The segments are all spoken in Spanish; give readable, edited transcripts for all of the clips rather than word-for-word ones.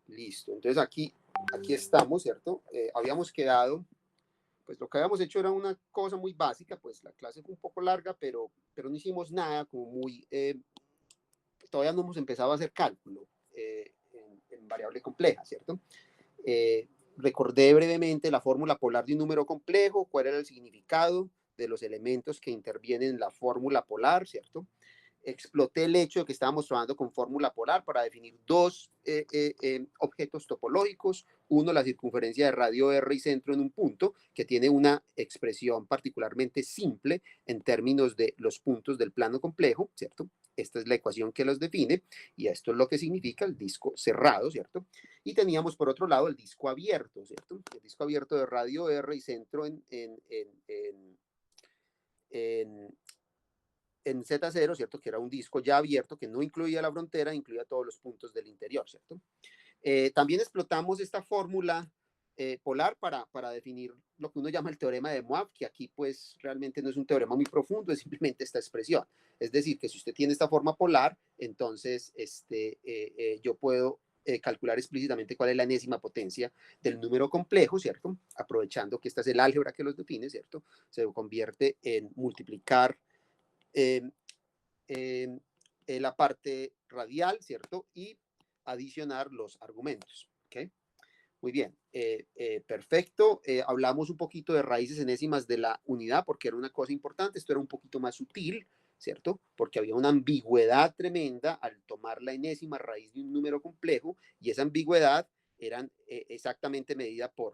Listo. Entonces aquí estamos, ¿cierto? Habíamos quedado, pues lo que habíamos hecho era una cosa muy básica, pues la clase fue un poco larga, pero no hicimos nada como muy, todavía no hemos empezado a hacer cálculo en variable compleja, ¿cierto? Recordé brevemente la fórmula polar de un número complejo, cuál era el significado de los elementos que intervienen en la fórmula polar, ¿cierto? Exploté el hecho de que estábamos trabajando con fórmula polar para definir dos objetos topológicos. Uno, la circunferencia de radio R y centro en un punto, que tiene una expresión particularmente simple en términos de los puntos del plano complejo, ¿cierto? Esta es la ecuación que los define y esto es lo que significa el disco cerrado, ¿cierto? Y teníamos por otro lado el disco abierto, ¿cierto? El disco abierto de radio R y centro en Z0, ¿cierto? Que era un disco ya abierto que no incluía la frontera, incluía todos los puntos del interior, ¿cierto? También explotamos esta fórmula polar para definir lo que uno llama el teorema de Moivre, que aquí pues realmente no es un teorema muy profundo, es simplemente esta expresión. Es decir, que si usted tiene esta forma polar, entonces yo puedo calcular explícitamente cuál es la enésima potencia del número complejo, ¿cierto? Aprovechando que esta es el álgebra que los define, ¿cierto? Se convierte en multiplicar la parte radial, ¿cierto? Y adicionar los argumentos, ¿ok? Muy bien, perfecto. Hablamos un poquito de raíces enésimas de la unidad porque era una cosa importante, esto era un poquito más sutil, ¿cierto? Porque había una ambigüedad tremenda al tomar la enésima raíz de un número complejo y esa ambigüedad eran exactamente medida por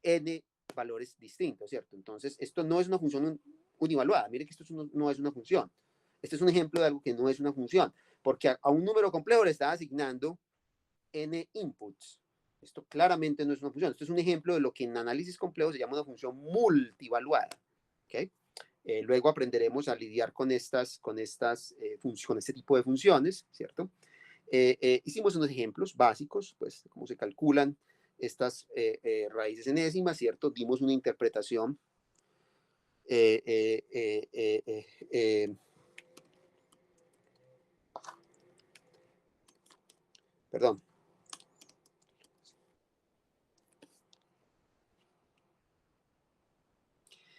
n valores distintos, ¿cierto? Entonces, esto no es una función univaluada, mire que esto no es una función. Este es un ejemplo de algo que no es una función, porque a un número complejo le está asignando n inputs. Esto claramente no es una función. Esto es un ejemplo de lo que en análisis complejo se llama una función multivaluada. ¿Okay? Luego aprenderemos a lidiar con este tipo de funciones, ¿cierto? Hicimos unos ejemplos básicos, pues, cómo se calculan estas raíces enésimas, ¿cierto? Dimos una interpretación perdón.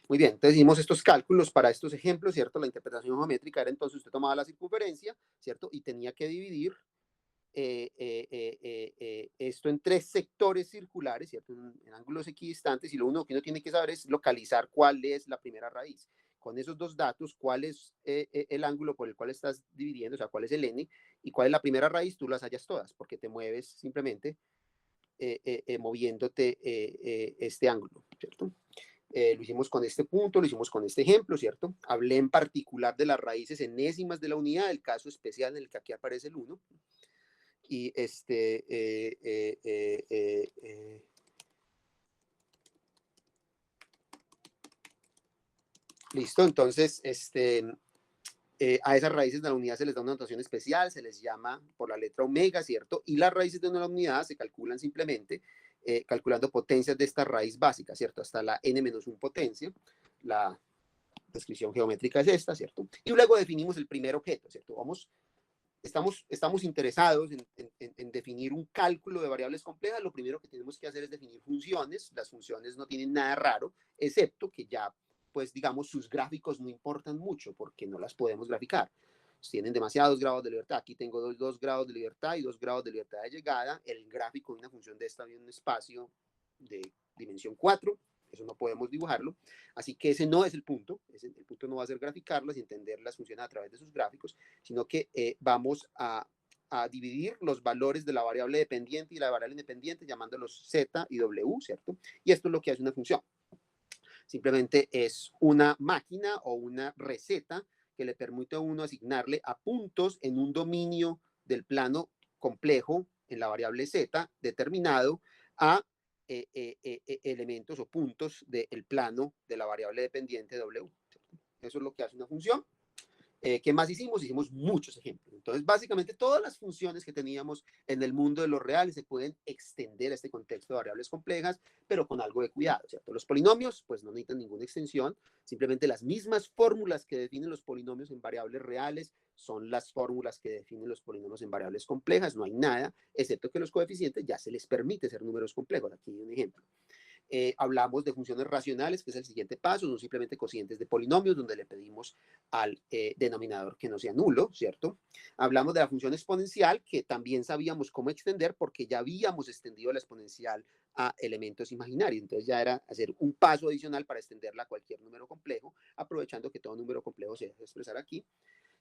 Muy bien, entonces hicimos estos cálculos para estos ejemplos, ¿cierto? La interpretación geométrica era entonces usted tomaba la circunferencia, ¿cierto? Y tenía que dividir esto en tres sectores circulares, ¿cierto? En ángulos equidistantes, y lo único que uno tiene que saber es localizar cuál es la primera raíz. Con esos dos datos, cuál es el ángulo por el cual estás dividiendo, o sea, cuál es el n, y cuál es la primera raíz, tú las hallas todas, porque te mueves simplemente moviéndote este ángulo, ¿cierto? Lo hicimos con este punto, lo hicimos con este ejemplo, ¿cierto? Hablé en particular de las raíces enésimas de la unidad, el caso especial en el que aquí aparece el 1. Y listo, entonces a esas raíces de la unidad se les da una notación especial, se les llama por la letra omega, ¿cierto? Y las raíces de una unidad se calculan simplemente calculando potencias de esta raíz básica, ¿cierto? Hasta la n-1 potencia. La descripción geométrica es esta, ¿cierto? Y luego definimos el primer objeto, ¿cierto? Estamos interesados en definir un cálculo de variables complejas. Lo primero que tenemos que hacer es definir funciones. Las funciones no tienen nada raro, excepto que ya, pues digamos, sus gráficos no importan mucho porque no las podemos graficar. Tienen demasiados grados de libertad. Aquí tengo dos grados de libertad y 2 grados de libertad de llegada. El gráfico de una función de esta viene en un espacio de dimensión 4. Eso no podemos dibujarlo. Así que ese no es el punto. El punto no va a ser graficarlas y entender las funciones a través de sus gráficos, sino que vamos a dividir los valores de la variable dependiente y la variable independiente llamándolos z y w, ¿cierto? Y esto es lo que hace una función. Simplemente es una máquina o una receta que le permite a uno asignarle a puntos en un dominio del plano complejo en la variable z determinado a elementos o puntos del plano de la variable dependiente w. Eso es lo que hace una función. ¿Qué más hicimos? Hicimos muchos ejemplos. Entonces, básicamente, todas las funciones que teníamos en el mundo de los reales se pueden extender a este contexto de variables complejas, pero con algo de cuidado, ¿cierto? Los polinomios, pues no necesitan ninguna extensión, simplemente las mismas fórmulas que definen los polinomios en variables reales son las fórmulas que definen los polinomios en variables complejas, no hay nada, excepto que los coeficientes ya se les permite ser números complejos. Aquí hay un ejemplo. Hablamos de funciones racionales, que es el siguiente paso, son simplemente cocientes de polinomios, donde le pedimos al denominador que no sea nulo, ¿cierto? Hablamos de la función exponencial, que también sabíamos cómo extender, porque ya habíamos extendido la exponencial a elementos imaginarios, entonces ya era hacer un paso adicional para extenderla a cualquier número complejo, aprovechando que todo número complejo se deja expresar aquí.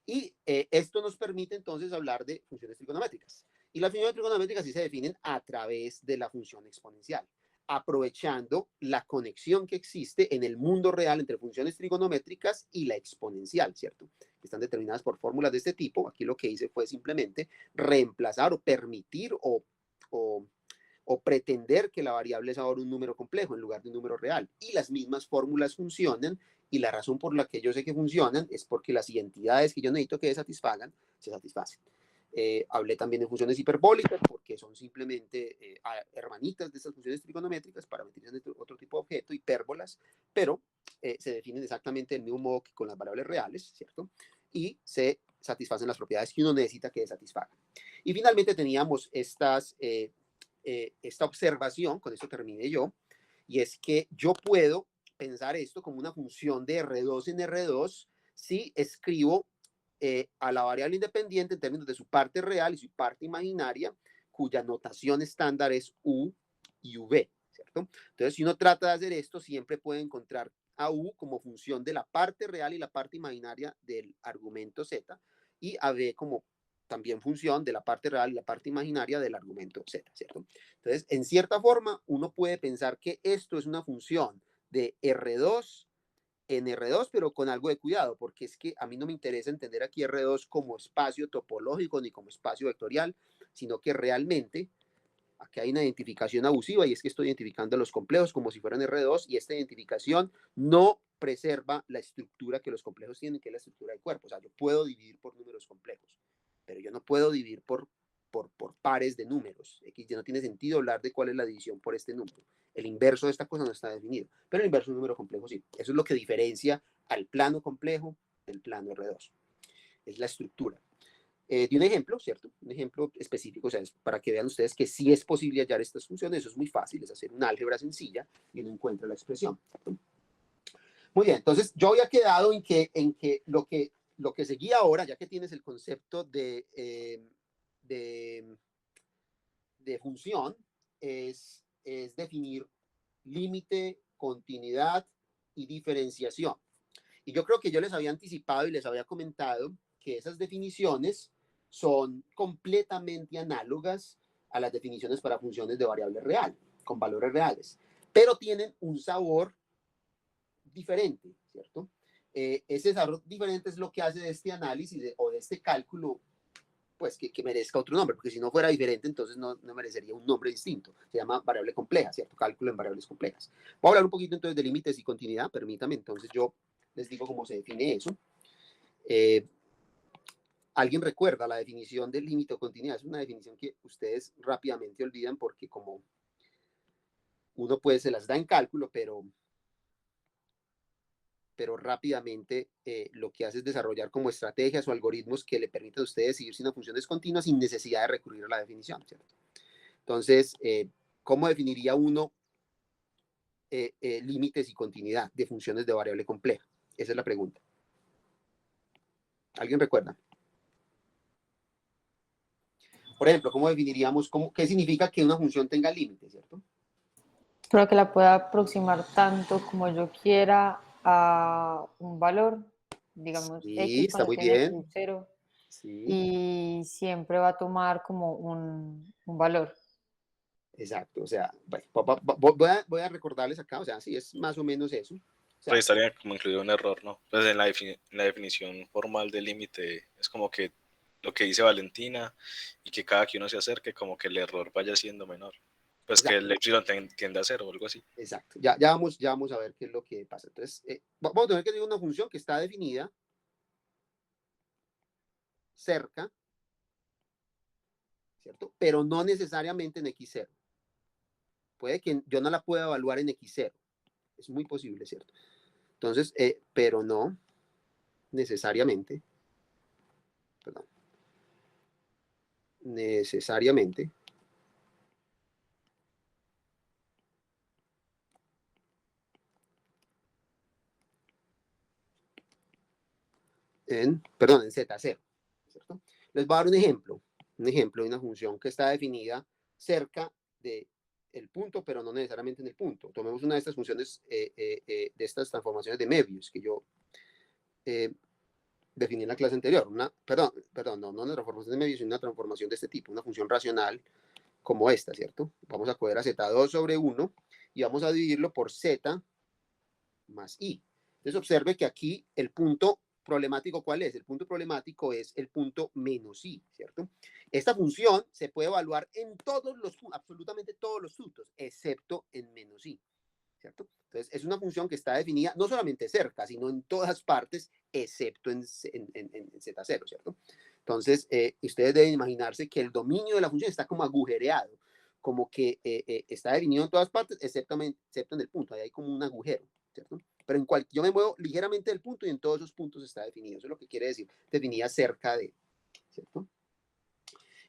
Y esto nos permite entonces hablar de funciones trigonométricas. Y las funciones trigonométricas sí se definen a través de la función exponencial, aprovechando la conexión que existe en el mundo real entre funciones trigonométricas y la exponencial, ¿cierto? Están determinadas por fórmulas de este tipo. Aquí lo que hice fue simplemente reemplazar o permitir o, o pretender que la variable es ahora un número complejo en lugar de un número real. Y las mismas fórmulas funcionan, y la razón por la que yo sé que funcionan es porque las identidades que yo necesito que satisfagan, se satisfacen. Hablé también de funciones hiperbólicas, porque son simplemente hermanitas de estas funciones trigonométricas, parametrizan otro tipo de objeto, hipérbolas, pero se definen exactamente del mismo modo que con las variables reales, ¿cierto? Y se satisfacen las propiedades que uno necesita que satisfagan. Y finalmente teníamos esta observación, con esto terminé yo, y es que yo puedo pensar esto como una función de R2 en R2 si escribo a la variable independiente en términos de su parte real y su parte imaginaria, cuya notación estándar es U y V, ¿cierto? Entonces, si uno trata de hacer esto, siempre puede encontrar a U como función de la parte real y la parte imaginaria del argumento Z, y a V como también función de la parte real y la parte imaginaria del argumento Z, ¿cierto? Entonces, en cierta forma, uno puede pensar que esto es una función de R2 en R2, pero con algo de cuidado, porque es que a mí no me interesa entender aquí R2 como espacio topológico ni como espacio vectorial, sino que realmente aquí hay una identificación abusiva, y es que estoy identificando a los complejos como si fueran R2, y esta identificación no preserva la estructura que los complejos tienen, que es la estructura de cuerpo. O sea, yo puedo dividir por números complejos, pero yo no puedo dividir por pares de números. X ya no tiene sentido hablar de cuál es la división por este número. El inverso de esta cosa no está definido, pero el inverso de un número complejo sí. Eso es lo que diferencia al plano complejo del plano R2. Es la estructura. De un ejemplo, ¿cierto? Un ejemplo específico, o sea, es para que vean ustedes que sí es posible hallar estas funciones. Eso es muy fácil, es hacer una álgebra sencilla y uno encuentra la expresión, ¿cierto? Muy bien, entonces yo había quedado en que lo que seguía ahora, ya que tienes el concepto de, de función, es definir límite, continuidad y diferenciación. Y yo creo que yo les había anticipado y les había comentado que esas definiciones son completamente análogas a las definiciones para funciones de variable real, con valores reales, pero tienen un sabor diferente, ¿cierto? Ese sabor diferente es lo que hace de este análisis o de este cálculo, pues que merezca otro nombre, porque si no fuera diferente, entonces no merecería un nombre distinto. Se llama variable compleja, ¿cierto? Cálculo en variables complejas. Voy a hablar un poquito entonces de límites y continuidad, permítame, entonces yo les digo cómo se define eso. ¿Alguien recuerda la definición del límite o continuidad? Es una definición que ustedes rápidamente olvidan, porque como uno pues se las da en cálculo, pero rápidamente lo que hace es desarrollar como estrategias o algoritmos que le permiten a ustedes seguir si una función es continua sin necesidad de recurrir a la definición, ¿cierto? Entonces, ¿cómo definiría uno límites y continuidad de funciones de variable compleja? Esa es la pregunta. ¿Alguien recuerda? Por ejemplo, ¿cómo definiríamos qué significa que una función tenga límites, ¿cierto? Creo que la pueda aproximar tanto como yo quiera a un valor, digamos Sí, X está cuando muy tiene bien. un cero, Sí, y siempre va a tomar como un valor. exacto. O sea, bueno, voy a recordarles acá, o sea, sí, es más o menos eso. O Pero ahí sea, estaría como incluido un error, ¿no? Pues en en la definición formal del límite es como que lo que dice Valentina y que cada que uno se acerque como que el error vaya siendo menor. Pues que el exacto, epsilon tiende a cero o algo así. exacto. Ya vamos a ver qué es lo que pasa. Entonces, vamos a tener que tener una función que está definida cerca, ¿cierto? Pero no necesariamente en X0. Puede que yo no la pueda evaluar en X0. Es muy posible, ¿cierto? Entonces, pero no necesariamente, perdón, necesariamente en Z0, ¿cierto? Les voy a dar un ejemplo de una función que está definida cerca de el punto, pero no necesariamente en el punto. Tomemos una de estas funciones, de estas transformaciones de Möbius que yo definí en la clase anterior. No una transformación de Möbius, sino una transformación de este tipo, una función racional como esta, ¿cierto? Vamos a coger a Z2 sobre 1 y vamos a dividirlo por Z más I. Entonces observe que aquí el punto problemático, ¿cuál es? El punto problemático es el punto menos I, ¿cierto? Esta función se puede evaluar en absolutamente todos los puntos, excepto en menos I, ¿cierto? Entonces es una función que está definida no solamente cerca, sino en todas partes, excepto en Z0, ¿cierto? Entonces, ustedes deben imaginarse que el dominio de la función está como agujereado, como que está definido en todas partes, excepto en el punto. Ahí hay como un agujero, ¿cierto? Pero yo me muevo ligeramente del punto y en todos esos puntos está definido. Eso es lo que quiere decir, definida cerca de, ¿cierto?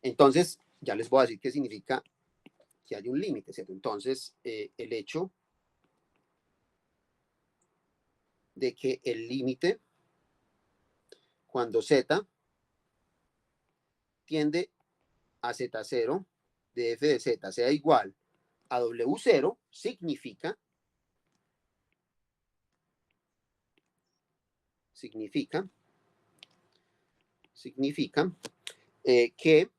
Entonces, ya les voy a decir qué significa que hay un límite, ¿cierto? Entonces, el hecho de que el límite, cuando Z tiende a Z0 de f de Z sea igual a W0, significa que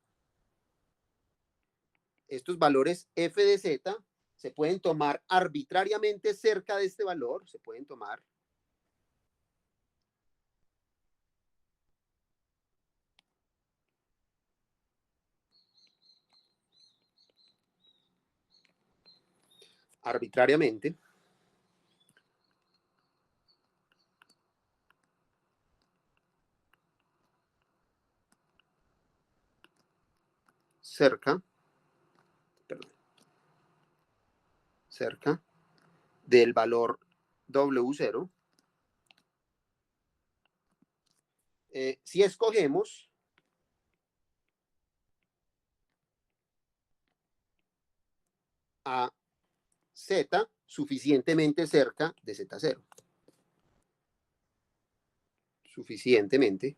estos valores f de Z se pueden tomar arbitrariamente cerca de este valor, se pueden tomar arbitrariamente cerca del valor W0, si escogemos a Z suficientemente cerca de Z0. Suficientemente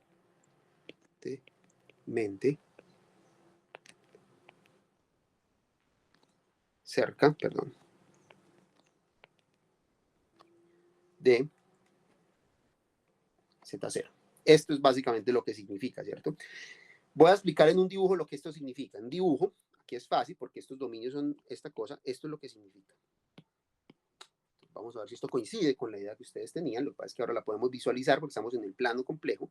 cerca, de Z0. Esto es básicamente lo que significa, ¿cierto? Voy a explicar en un dibujo lo que esto significa. En dibujo, aquí es fácil porque estos dominios son esta cosa, esto es lo que significa. Vamos a ver si esto coincide con la idea que ustedes tenían. Lo que pasa es que ahora la podemos visualizar porque estamos en el plano complejo.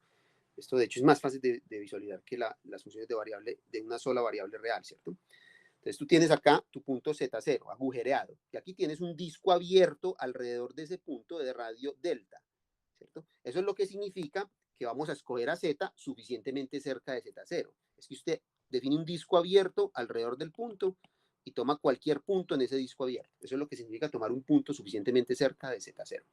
Esto, de hecho, es más fácil de visualizar que las funciones de una sola variable real, ¿cierto? Entonces, tú tienes acá tu punto Z0, agujereado, y aquí tienes un disco abierto alrededor de ese punto de radio delta, ¿cierto? Eso es lo que significa que vamos a escoger a Z suficientemente cerca de Z0. Es que usted define un disco abierto alrededor del punto y toma cualquier punto en ese disco abierto. Eso es lo que significa tomar un punto suficientemente cerca de Z0.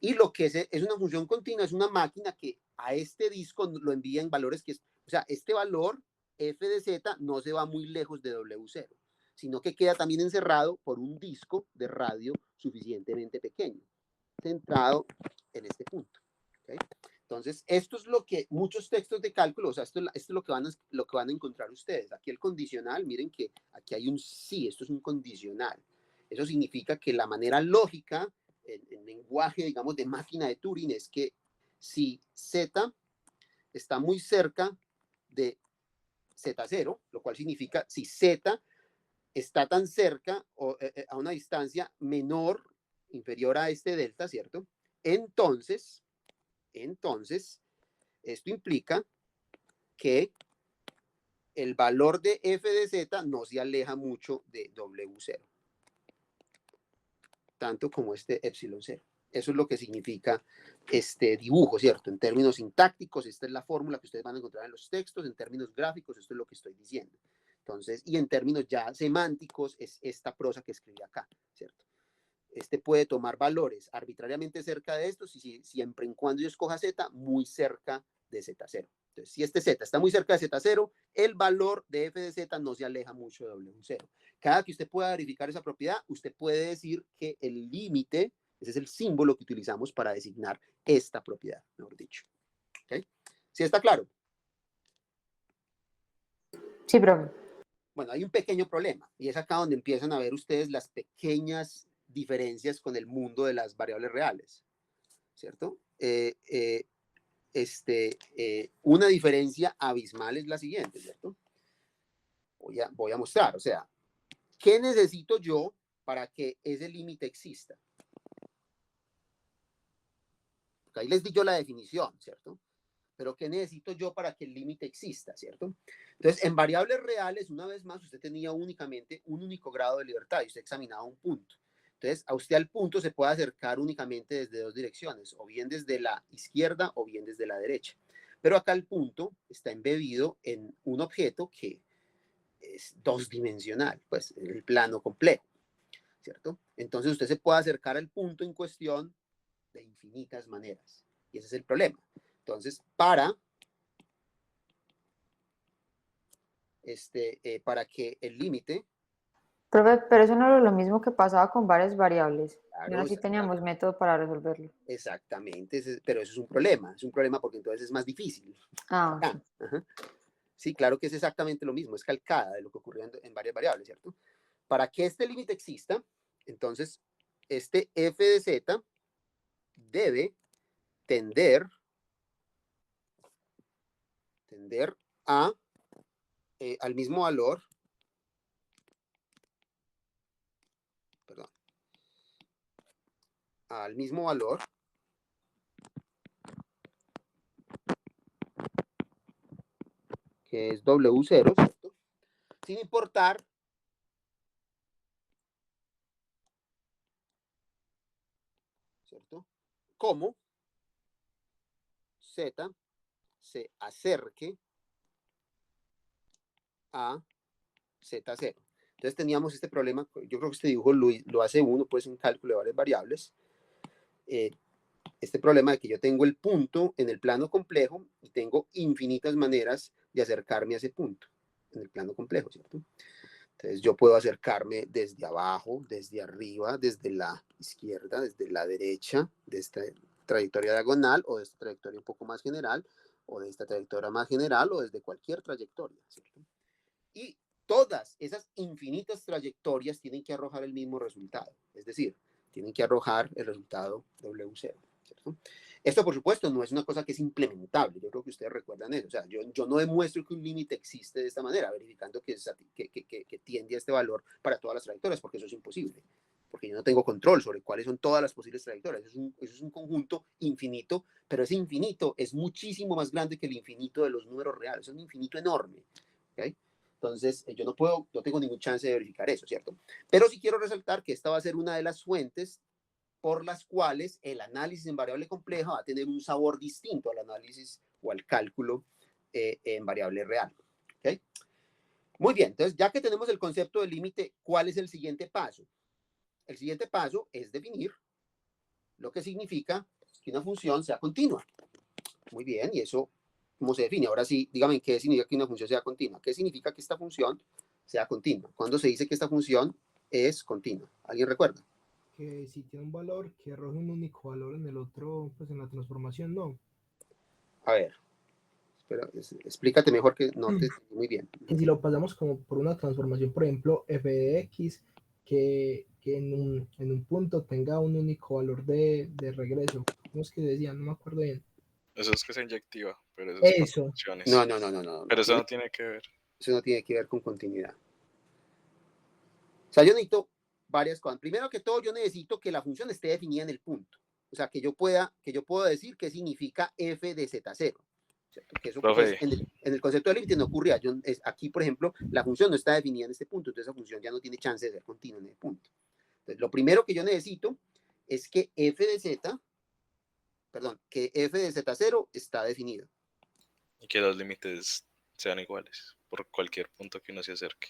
Y lo que es una función continua, es una máquina que a este disco lo envía en valores que es, o sea, este valor f de z no se va muy lejos de W0, sino que queda también encerrado por un disco de radio suficientemente pequeño, centrado en este punto. ¿Okay? Entonces, esto es lo que muchos textos de cálculo, o sea, esto es lo que van a encontrar ustedes. Aquí el condicional, miren que aquí hay un sí, esto es un condicional. Eso significa que la manera lógica, el lenguaje, digamos, de máquina de Turing es que si Z está muy cerca de Z0, lo cual significa si Z está tan cerca o a una distancia menor, inferior a este delta, ¿cierto? Entonces, esto implica que el valor de f de z no se aleja mucho de W0, tanto como este epsilon 0. Eso es lo que significa dibujo, ¿cierto? En términos sintácticos, esta es la fórmula que ustedes van a encontrar en los textos. En términos gráficos, esto es lo que estoy diciendo. Entonces, y en términos ya semánticos, es esta prosa que escribí acá, ¿cierto? Puede tomar valores arbitrariamente cerca de estos, y siempre en cuando yo escoja Z, muy cerca de Z0. Entonces, si este Z está muy cerca de Z0, el valor de f de Z no se aleja mucho de W0. Cada que usted pueda verificar esa propiedad, usted puede decir que el límite, ese es el símbolo que utilizamos para designar esta propiedad, mejor dicho. ¿Okay? ¿Sí está claro? Sí, profe. Bueno, hay un pequeño problema, y es acá donde empiezan a ver ustedes las pequeñas diferencias con el mundo de las variables reales, ¿cierto? Una diferencia abismal es la siguiente, ¿cierto? Voy a mostrar, o sea, ¿qué necesito yo para que ese límite exista? Porque ahí les di yo la definición, ¿cierto? Pero ¿qué necesito yo para que el límite exista, ¿cierto? Entonces, en variables reales, una vez más, usted tenía únicamente un único grado de libertad y usted examinaba un punto. Entonces, a usted al punto se puede acercar únicamente desde dos direcciones, o bien desde la izquierda o bien desde la derecha. Pero acá el punto está embebido en un objeto que es dos-dimensional, pues el plano complejo, ¿cierto? Entonces, usted se puede acercar al punto en cuestión de infinitas maneras. Y ese es el problema. Entonces, para que el límite... Profe, pero eso no era lo mismo que pasaba con varias variables. Y Claro, aún así teníamos método para resolverlo. exactamente, pero eso es un problema porque entonces es más difícil. Ah, sí. Ajá. Sí, claro que es exactamente lo mismo, es calcada de lo que ocurrió en varias variables, ¿cierto? Para que este límite exista, entonces, este f de z debe tender a, al mismo valor, perdón, al mismo valor que es W0, ¿cierto? Sin importar ¿cierto? Cómo Z se acerque a Z0. Entonces teníamos este problema, yo creo que este dibujo lo hace uno, pues en cálculo de varias variables. Este problema de que yo tengo el punto en el plano complejo y tengo infinitas maneras de acercarme a ese punto en el plano complejo, ¿cierto? Entonces yo puedo acercarme desde abajo, desde arriba, desde la izquierda, desde la derecha, de esta trayectoria diagonal o de esta trayectoria un poco más general, o de esta trayectoria más general, o desde cualquier trayectoria, ¿cierto? Y todas esas infinitas trayectorias tienen que arrojar el mismo resultado, es decir, tienen que arrojar el resultado W0, ¿cierto? Esto, por supuesto, no es una cosa que es implementable, yo creo que ustedes recuerdan eso, o sea, yo no demuestro que un límite existe de esta manera, verificando que tiende a este valor para todas las trayectorias, porque eso es imposible, porque yo no tengo control sobre cuáles son todas las posibles trayectorias, eso es un conjunto infinito, pero ese infinito es muchísimo más grande que el infinito de los números reales, es un infinito enorme, ¿ok? Entonces, yo no tengo ningún chance de verificar eso, ¿cierto? Pero sí quiero resaltar que esta va a ser una de las fuentes por las cuales el análisis en variable compleja va a tener un sabor distinto al análisis o al cálculo en variable real. ¿Okay? Muy bien, entonces ya que tenemos el concepto del límite, ¿cuál es el siguiente paso? El siguiente paso es definir lo que significa que una función sea continua. Muy bien, y eso, ¿cómo se define? Ahora sí, dígame qué significa que una función sea continua. ¿Qué significa que esta función sea continua? ¿Cuándo se dice que esta función es continua? ¿Alguien recuerda? Que si tiene un valor que arroje un único valor en el otro, pues en la transformación no. A ver, espera, explícate mejor que no te muy bien. Que si lo pasamos como por una transformación, por ejemplo, f de x, que en un punto tenga un único valor de regreso. ¿Cómo es que decía? No me acuerdo bien. Eso es que se inyectiva, pero eso es para Eso. funciones. No. Pero eso no tiene que ver. Eso no tiene que ver con continuidad. O sea, yo necesito varias cosas. Primero que todo, yo necesito que la función esté definida en el punto. O sea, que yo pueda decir qué significa f de z0. ¿Cierto? Que eso pues, en el concepto de límite no ocurría. Aquí, por ejemplo, la función no está definida en este punto, entonces esa función ya no tiene chance de ser continua en el punto. Entonces, lo primero que yo necesito es que f de z perdón, que f de z0 está definido. Y que los límites sean iguales por cualquier punto que uno se acerque.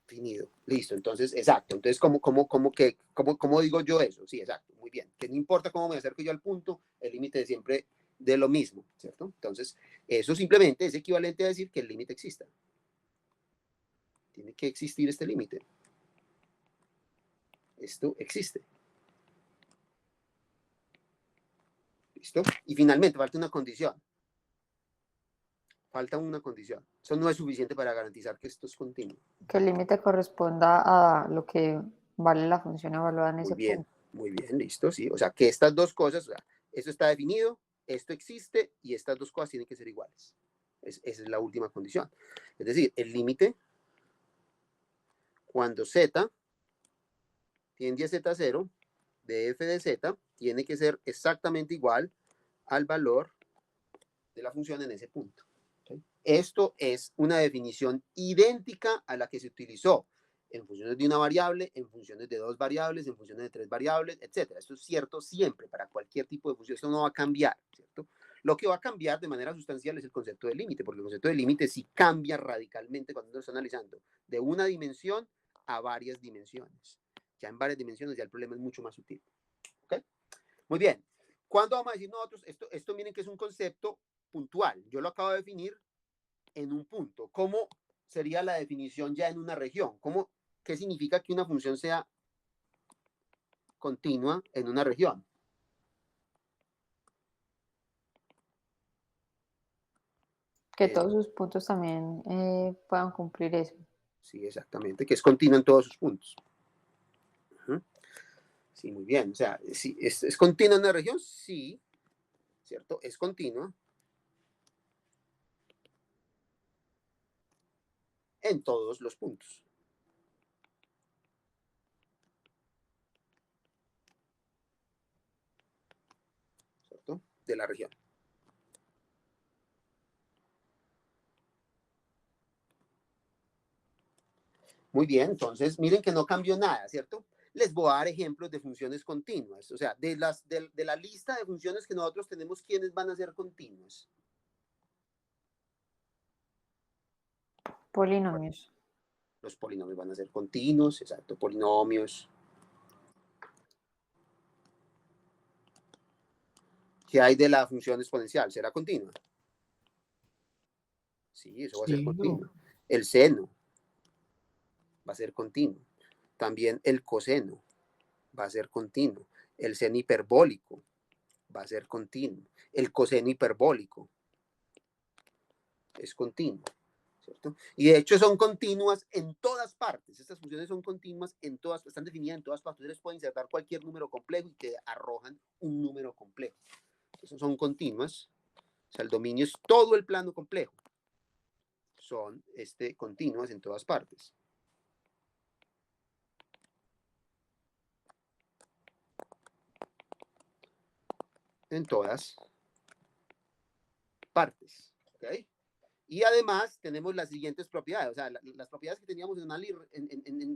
Definido, listo, entonces, exacto. Entonces, ¿cómo digo yo eso? Sí, exacto, muy bien. Que no importa cómo me acerque yo al punto, el límite es siempre de lo mismo, ¿cierto? Entonces, eso simplemente es equivalente a decir que el límite exista. Tiene que existir este límite. Esto existe. ¿Listo? Y finalmente, falta una condición. Falta una condición. Eso no es suficiente para garantizar que esto es continuo. Que el límite corresponda a lo que vale la función evaluada en ese punto. Muy bien, listo, sí. O sea, que estas dos cosas, o sea, esto está definido, esto existe y estas dos cosas tienen que ser iguales. Esa es la última condición. Es decir, el límite, cuando z tiende a z0, de f de z, tiene que ser exactamente igual al valor de la función en ese punto. ¿Okay? Esto es una definición idéntica a la que se utilizó en funciones de una variable, en funciones de dos variables, en funciones de tres variables, etc. Esto es cierto siempre para cualquier tipo de función. Esto no va a cambiar, ¿cierto? Lo que va a cambiar de manera sustancial es el concepto de límite, porque el concepto de límite sí cambia radicalmente cuando uno está analizando de una dimensión a varias dimensiones. Ya en varias dimensiones ya el problema es mucho más sutil. ¿Okay? Muy bien. ¿Cuándo vamos a decir nosotros? Esto miren que es un concepto puntual. Yo lo acabo de definir en un punto. ¿Cómo sería la definición ya en una región? ¿Qué significa que una función sea continua en una región? Que todos sus puntos también puedan cumplir eso. Sí, exactamente, que es continua en todos sus puntos. Sí, muy bien. O sea, sí, ¿es continua en una región? Sí, ¿cierto? Es continua en todos los puntos. ¿Cierto? De la región. Muy bien, entonces miren que no cambió nada, ¿cierto? Les voy a dar ejemplos de funciones continuas. O sea, de la lista de funciones que nosotros tenemos, ¿quiénes van a ser continuas? Polinomios. Los polinomios van a ser continuos, exacto, polinomios. ¿Qué hay de la función exponencial? ¿Será continua? Sí, eso va a ser Sí, continuo. no. El seno va a ser continuo. También el coseno va a ser continuo. El seno hiperbólico va a ser continuo. El coseno hiperbólico es continuo, ¿cierto? Y de hecho son continuas en todas partes. Estas funciones son continuas en todas, están definidas en todas partes. Ustedes pueden insertar cualquier número complejo y te arrojan un número complejo. Entonces son continuas. O sea, el dominio es todo el plano complejo. Son continuas en todas partes. En todas partes. ¿Okay? Y además tenemos las siguientes propiedades. O sea, las propiedades que teníamos en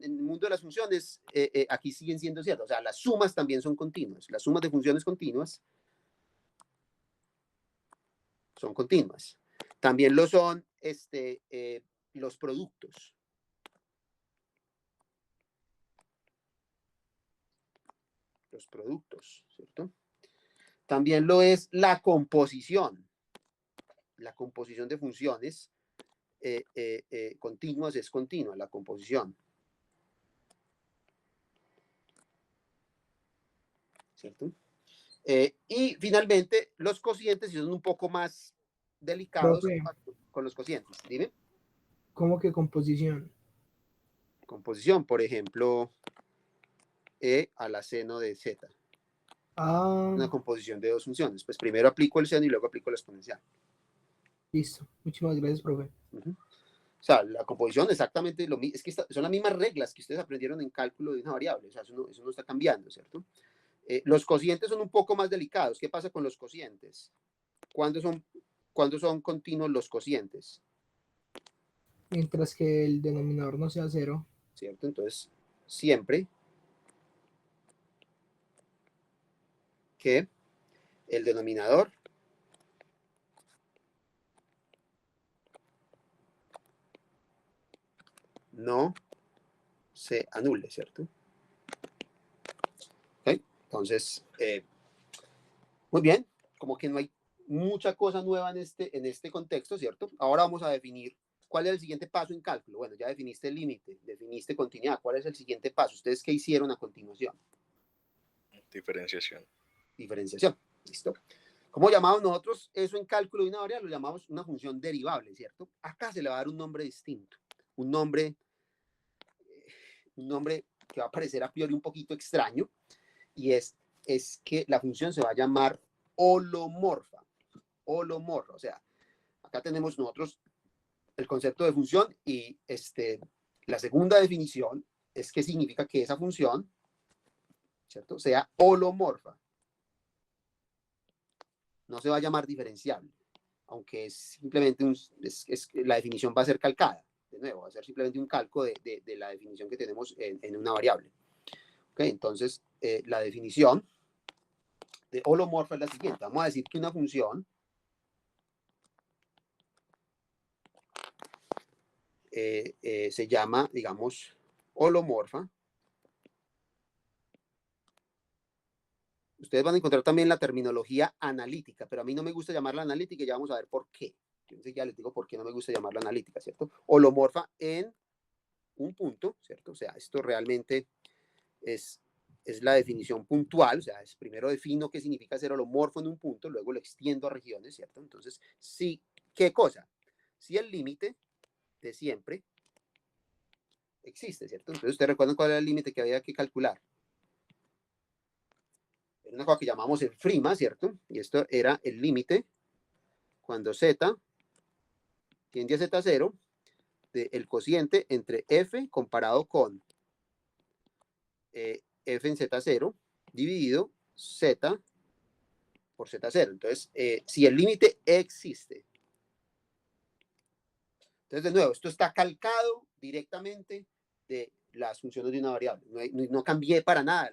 el mundo de las funciones, aquí siguen siendo ciertas. O sea, las sumas también son continuas. Las sumas de funciones continuas son continuas. También lo son los productos. Los productos, ¿cierto? También lo es la composición. La composición de funciones continuas es continua, la composición. ¿Cierto? Y finalmente, los cocientes son un poco más delicados. Profe, Con los cocientes. Dime. ¿cómo que composición? Composición, por ejemplo, E a la seno de Z. Ah, Una composición de dos funciones. Pues primero aplico el seno y luego aplico la exponencial. listo. Muchísimas gracias, profe. O sea, la composición exactamente lo mismo. Es que son las mismas reglas que ustedes aprendieron en cálculo de una variable. O sea, eso no está cambiando, ¿cierto? Los cocientes son un poco más delicados. ¿Qué pasa con los cocientes? ¿Cuándo son continuos los cocientes? Mientras que el denominador no sea cero. ¿Cierto? Entonces, siempre que el denominador no se anule, ¿cierto? ¿Okay? Entonces, muy bien, como que no hay mucha cosa nueva en este contexto, ¿cierto? Ahora vamos a definir cuál es el siguiente paso en cálculo. Bueno, ya definiste el límite, definiste continuidad. ¿Cuál es el siguiente paso? ¿Ustedes qué hicieron a continuación? Diferenciación. Diferenciación, ¿listo? ¿Cómo llamamos nosotros eso en cálculo de una variable? Lo llamamos una función derivable, ¿cierto? Acá se le va a dar un nombre distinto, un nombre que va a parecer a priori un poquito extraño, y es que la función se va a llamar holomorfa. Holomorfa, o sea, acá tenemos nosotros el concepto de función y la segunda definición es que significa que esa función, ¿cierto?, sea holomorfa. No se va a llamar diferenciable, aunque es simplemente la definición va a ser calcada. De nuevo, va a ser simplemente un calco de la definición que tenemos en una variable. ¿Okay? Entonces, la definición de holomorfa es la siguiente. Vamos a decir que una función se llama, digamos, holomorfa. Ustedes van a encontrar también la terminología analítica, pero a mí no me gusta llamarla analítica y ya vamos a ver por qué. Yo ya les digo por qué no me gusta llamarla analítica, ¿cierto? Holomorfa en un punto, ¿cierto? O sea, esto realmente es la definición puntual, o sea, primero defino qué significa ser holomorfo en un punto, luego lo extiendo a regiones, ¿cierto? Entonces, sí, ¿qué cosa? Si el límite de siempre existe, ¿cierto? Entonces, ustedes recuerdan cuál era el límite que había que calcular. Era una cosa que llamamos el frima, ¿cierto? Y esto era el límite cuando z tiende a z0 del cociente entre f comparado con f en z0 dividido z por z0. Entonces, si el límite existe. Entonces, de nuevo, esto está calcado directamente de las funciones de una variable. No cambié para nada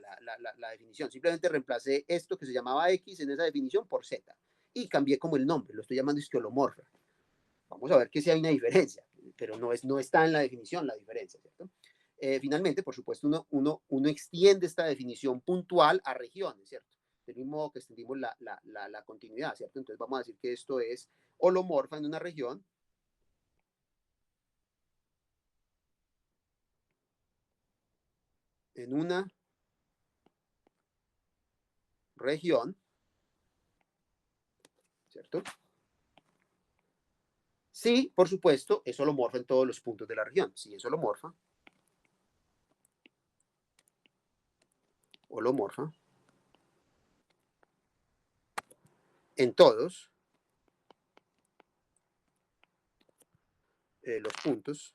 la definición. Simplemente reemplacé esto que se llamaba x en esa definición por z. Y cambié como el nombre. Lo estoy llamando holomorfa. Vamos a ver que sí hay una diferencia, pero no está en la definición la diferencia, ¿cierto? Finalmente, por supuesto, uno extiende esta definición puntual a regiones, ¿cierto? Del mismo modo que extendimos la continuidad, ¿cierto? Entonces vamos a decir que esto es holomorfa en una región. En una región, ¿cierto? Sí, por supuesto, es holomorfa en todos los puntos de la región. Sí, es holomorfa. Holomorfa. En todos los puntos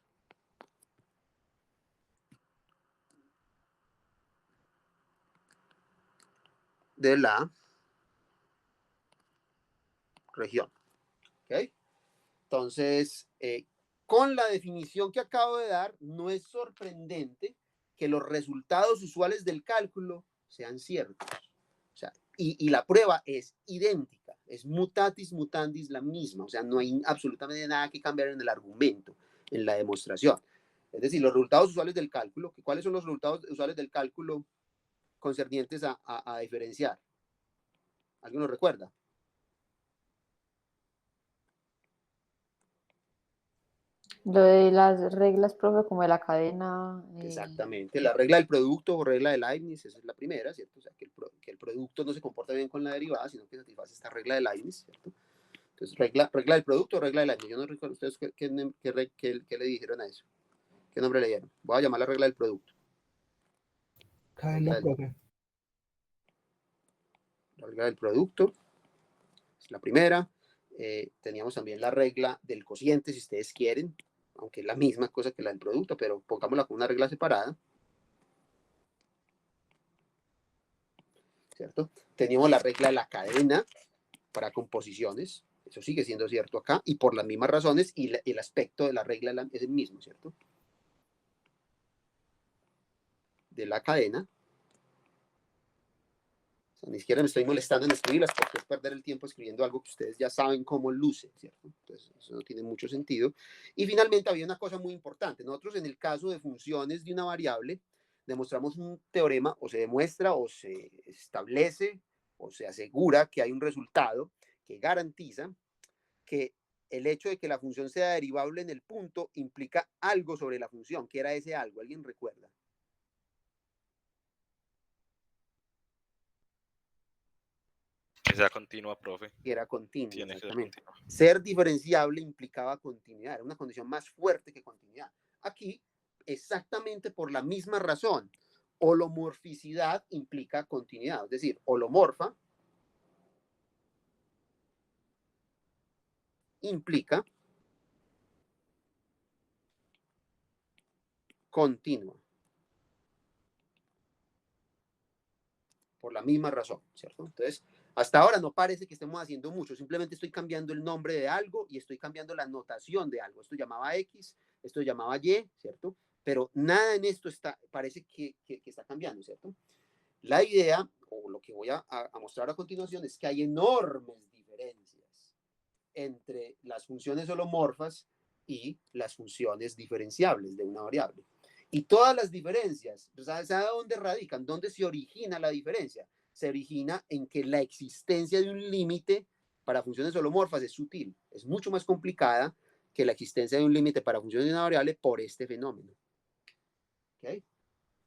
de la región. ¿Ok? Entonces, con la definición que acabo de dar, no es sorprendente que los resultados usuales del cálculo sean ciertos. O sea, y la prueba es idéntica, es mutatis mutandis la misma, o sea, no hay absolutamente nada que cambiar en el argumento, en la demostración. Es decir, los resultados usuales del cálculo, ¿cuáles son los resultados usuales del cálculo concernientes a diferenciar? ¿Alguien lo recuerda? Lo de las reglas, profe, como de la cadena. Exactamente, la regla del producto o regla de Leibniz, esa es la primera, ¿cierto? O sea, que el producto no se comporta bien con la derivada, sino que satisface esta regla de Leibniz, ¿cierto? Entonces, regla del producto o regla de Leibniz. Yo no recuerdo ustedes qué le dijeron a eso. ¿Qué nombre le dieron? Voy a llamar la regla del producto. Cadena, profe. La regla del producto es la primera. Teníamos también la regla del cociente, si ustedes quieren, aunque es la misma cosa que la del producto, pero pongámosla con una regla separada. ¿Cierto? Teníamos la regla de la cadena para composiciones, eso sigue siendo cierto acá, y por las mismas razones, y el aspecto de la regla es el mismo, ¿cierto? De la cadena. Ni siquiera me estoy molestando en escribirlas porque es perder el tiempo escribiendo algo que ustedes ya saben cómo luce, ¿cierto? Entonces, eso no tiene mucho sentido. Y finalmente había una cosa muy importante. Nosotros en el caso de funciones de una variable, demostramos un teorema, o se demuestra, o se establece, o se asegura que hay un resultado que garantiza que el hecho de que la función sea derivable en el punto implica algo sobre la función. ¿Qué era ese algo? ¿Alguien recuerda? Que sea continua, profe. Que era continua, Tiene que ser exactamente. continua. Ser diferenciable implicaba continuidad, era una condición más fuerte que continuidad. Aquí, exactamente por la misma razón, holomorficidad implica continuidad, es decir, holomorfa implica continua. Por la misma razón, ¿cierto? Entonces, hasta ahora no parece que estemos haciendo mucho, simplemente estoy cambiando el nombre de algo y estoy cambiando la notación de algo. Esto llamaba X, esto llamaba Y, ¿cierto? Pero nada en esto parece que está cambiando, ¿cierto? La idea, o lo que voy a mostrar a continuación, es que hay enormes diferencias entre las funciones holomorfas y las funciones diferenciables de una variable. Y todas las diferencias, ¿sabes a dónde radican? ¿Dónde se origina la diferencia? Se origina en que la existencia de un límite para funciones holomorfas es sutil, es mucho más complicada que la existencia de un límite para funciones de una variable por este fenómeno. ¿Okay?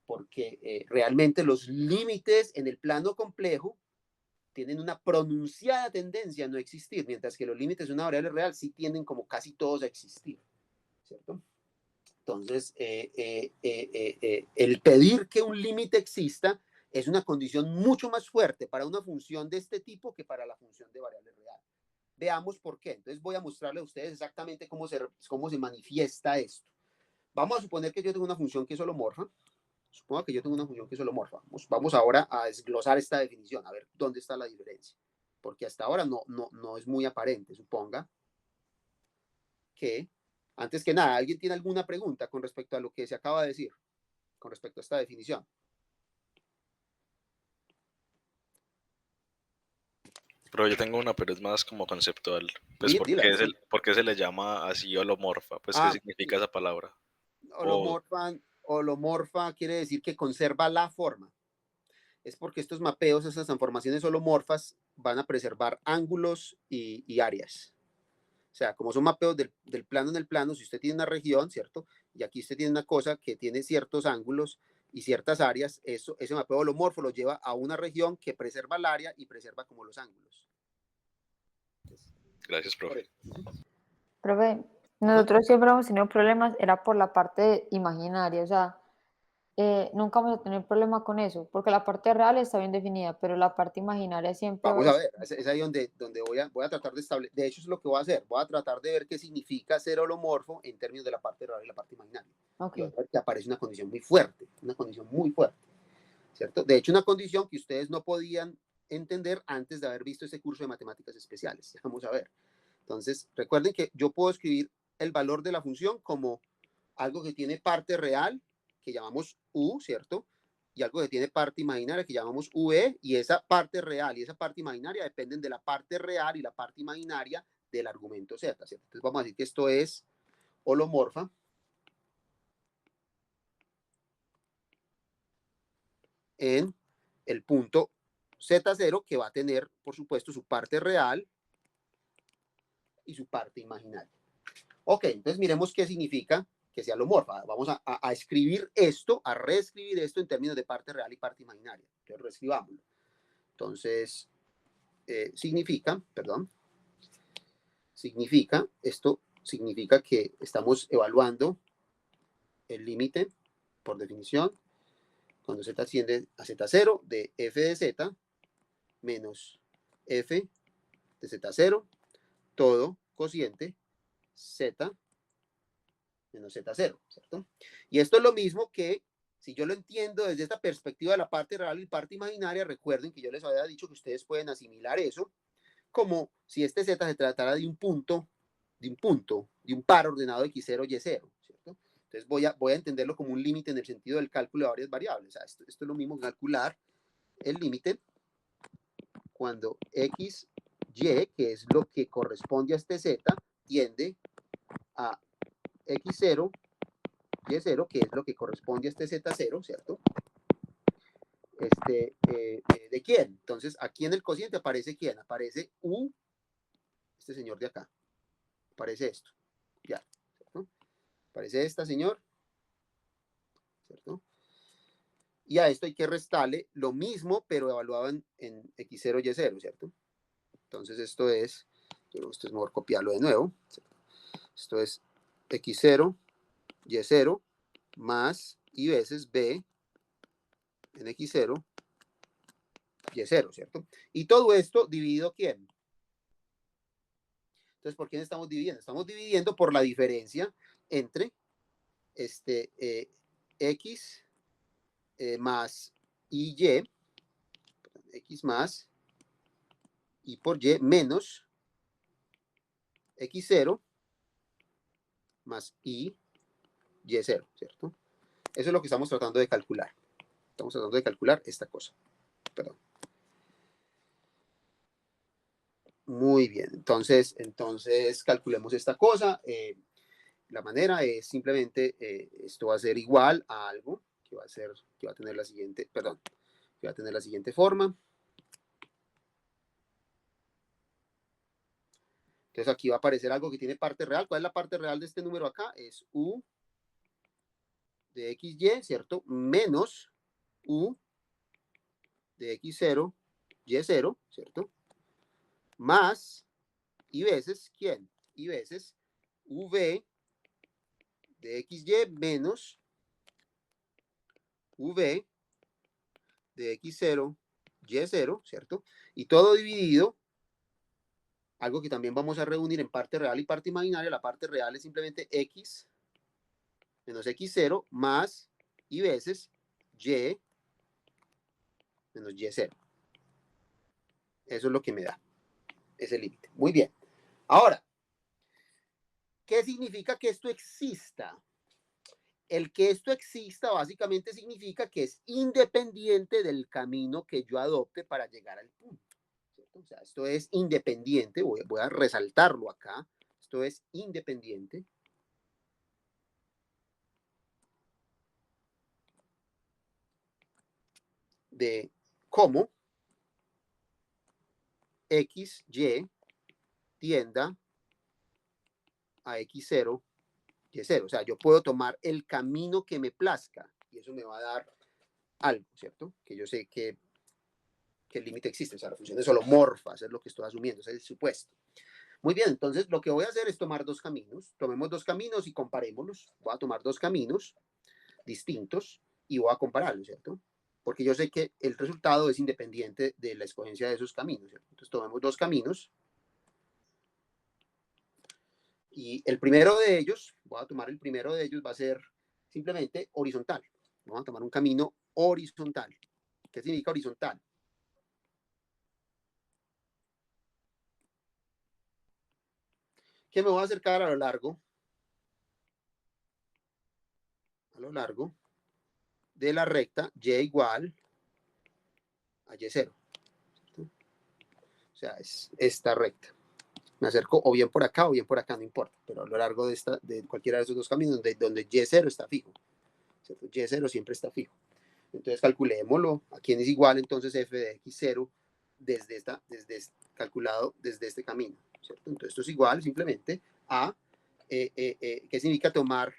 Porque realmente los límites en el plano complejo tienen una pronunciada tendencia a no existir, mientras que los límites de una variable real sí tienden como casi todos a existir, ¿cierto? Entonces, el pedir que un límite exista es una condición mucho más fuerte para una función de este tipo que para la función de variable real. Veamos por qué. Entonces voy a mostrarle a ustedes exactamente cómo se manifiesta esto. Vamos a suponer que yo tengo una función que es holomorfa. Supongo que yo tengo una función que es holomorfa. Vamos ahora a desglosar esta definición, a ver dónde está la diferencia. Porque hasta ahora no es muy aparente. Suponga que, antes que nada, ¿alguien tiene alguna pregunta con respecto a lo que se acaba de decir? Con respecto a esta definición. Pero yo tengo una, pero es más como conceptual. Pues, Dila, sí. ¿por qué se le llama así holomorfa? Pues, ¿qué significa esa palabra? Holomorfa quiere decir que conserva la forma. Es porque estos mapeos, esas transformaciones holomorfas, van a preservar ángulos y áreas. O sea, como son mapeos del plano en el plano, si usted tiene una región, ¿cierto? Y aquí usted tiene una cosa que tiene ciertos ángulos y ciertas áreas, ese mapeo holomorfo lo lleva a una región que preserva el área y preserva como los ángulos. Gracias, profe. Profe, nosotros siempre hemos tenido problemas, era por la parte imaginaria, o sea, nunca vamos a tener problema con eso, porque la parte real está bien definida, pero la parte imaginaria siempre va Vamos a a ver, es ahí donde voy a tratar de establecer, de hecho es lo que voy a hacer, voy a tratar de ver qué significa ser holomorfo en términos de la parte real y la parte imaginaria. okay. Y voy a ver que aparece una condición muy fuerte, ¿cierto? De hecho, una condición que ustedes no podían entender antes de haber visto ese curso de matemáticas especiales. Vamos a ver. Entonces, recuerden que yo puedo escribir el valor de la función como algo que tiene parte real, que llamamos u, ¿cierto? Y algo que tiene parte imaginaria, que llamamos v, y esa parte real y esa parte imaginaria dependen de la parte real y la parte imaginaria del argumento z, ¿cierto? Entonces vamos a decir que esto es holomorfa en el punto z0, que va a tener, por supuesto, su parte real y su parte imaginaria. Ok, entonces miremos qué significa que sea holomorfa. Vamos a escribir esto, a reescribir esto en términos de parte real y parte imaginaria. Entonces reescribámoslo. Entonces, esto significa que estamos evaluando el límite, por definición, cuando z asciende a z0 de f de z menos f de z0, todo cociente z menos z0, ¿cierto? Y esto es lo mismo que, si yo lo entiendo desde esta perspectiva de la parte real y parte imaginaria, recuerden que yo les había dicho que ustedes pueden asimilar eso como si este z se tratara de un punto, de un par ordenado x0, y0, ¿cierto? Entonces voy a entenderlo como un límite en el sentido del cálculo de varias variables. O sea, esto es lo mismo que calcular el límite cuando x, y, que es lo que corresponde a este z, tiende a x0, y0, que es lo que corresponde a este z0, ¿cierto? ¿De quién? Entonces, aquí en el cociente aparece quién, aparece u, este señor de acá, aparece esto, ya, ¿cierto? Aparece esta, señor, ¿cierto? Y a esto hay que restarle lo mismo, pero evaluado en x0, y0, ¿cierto? Entonces, esto es mejor copiarlo de nuevo, ¿cierto? Esto es x0, y0, más y veces b en x0, y0, ¿cierto? Y todo esto dividido ¿quién? Entonces, ¿por quién estamos dividiendo? Estamos dividiendo por la diferencia entre x más y, x más y por y menos x0 más y0, ¿cierto? Eso es lo que estamos tratando de calcular. Estamos tratando de calcular esta cosa. Perdón. Muy bien, entonces calculemos esta cosa. La manera es simplemente, esto va a ser igual a algo que va a tener la siguiente, perdón, que va a tener la siguiente forma. Entonces aquí va a aparecer algo que tiene parte real. ¿Cuál es la parte real de este número acá? Es u de xy, ¿cierto? Menos u de x0, y0, ¿cierto? Más, y veces, ¿quién? Y veces v de xy menos v de x0, y0, ¿cierto? Y todo dividido, algo que también vamos a reunir en parte real y parte imaginaria. La parte real es simplemente x menos x0 más y veces y menos y0. Eso es lo que me da ese límite. Muy bien. Ahora, ¿qué significa que esto exista? El que esto exista básicamente significa que es independiente del camino que yo adopte para llegar al punto, ¿cierto? O sea, esto es independiente, voy a resaltarlo acá, esto es independiente de cómo x, y tienda a x0, y0. O sea, yo puedo tomar el camino que me plazca y eso me va a dar algo, ¿cierto? Que yo sé que el límite existe, o sea, la función es holomorfa, eso es lo que estoy asumiendo, ese es el supuesto. Muy bien, entonces lo que voy a hacer es tomar dos caminos, tomemos dos caminos y comparémoslos. Voy a tomar dos caminos distintos y voy a compararlos, ¿cierto? Porque yo sé que el resultado es independiente de la escogencia de esos caminos, ¿cierto? Entonces tomemos dos caminos y el primero de ellos, voy a tomar el primero de ellos, va a ser simplemente horizontal. Vamos a tomar un camino horizontal. ¿Qué significa horizontal? Que me voy a acercar a lo largo de la recta y igual a y0. O sea, es esta recta. Me acerco o bien por acá o bien por acá, no importa, pero a lo largo de cualquiera de esos dos caminos donde y0 está fijo, ¿cierto? Y0 siempre está fijo. Entonces calculémoslo. ¿A quién es igual entonces f de x0 calculado desde este camino? ¿Cierto? Entonces esto es igual simplemente a, ¿qué significa tomar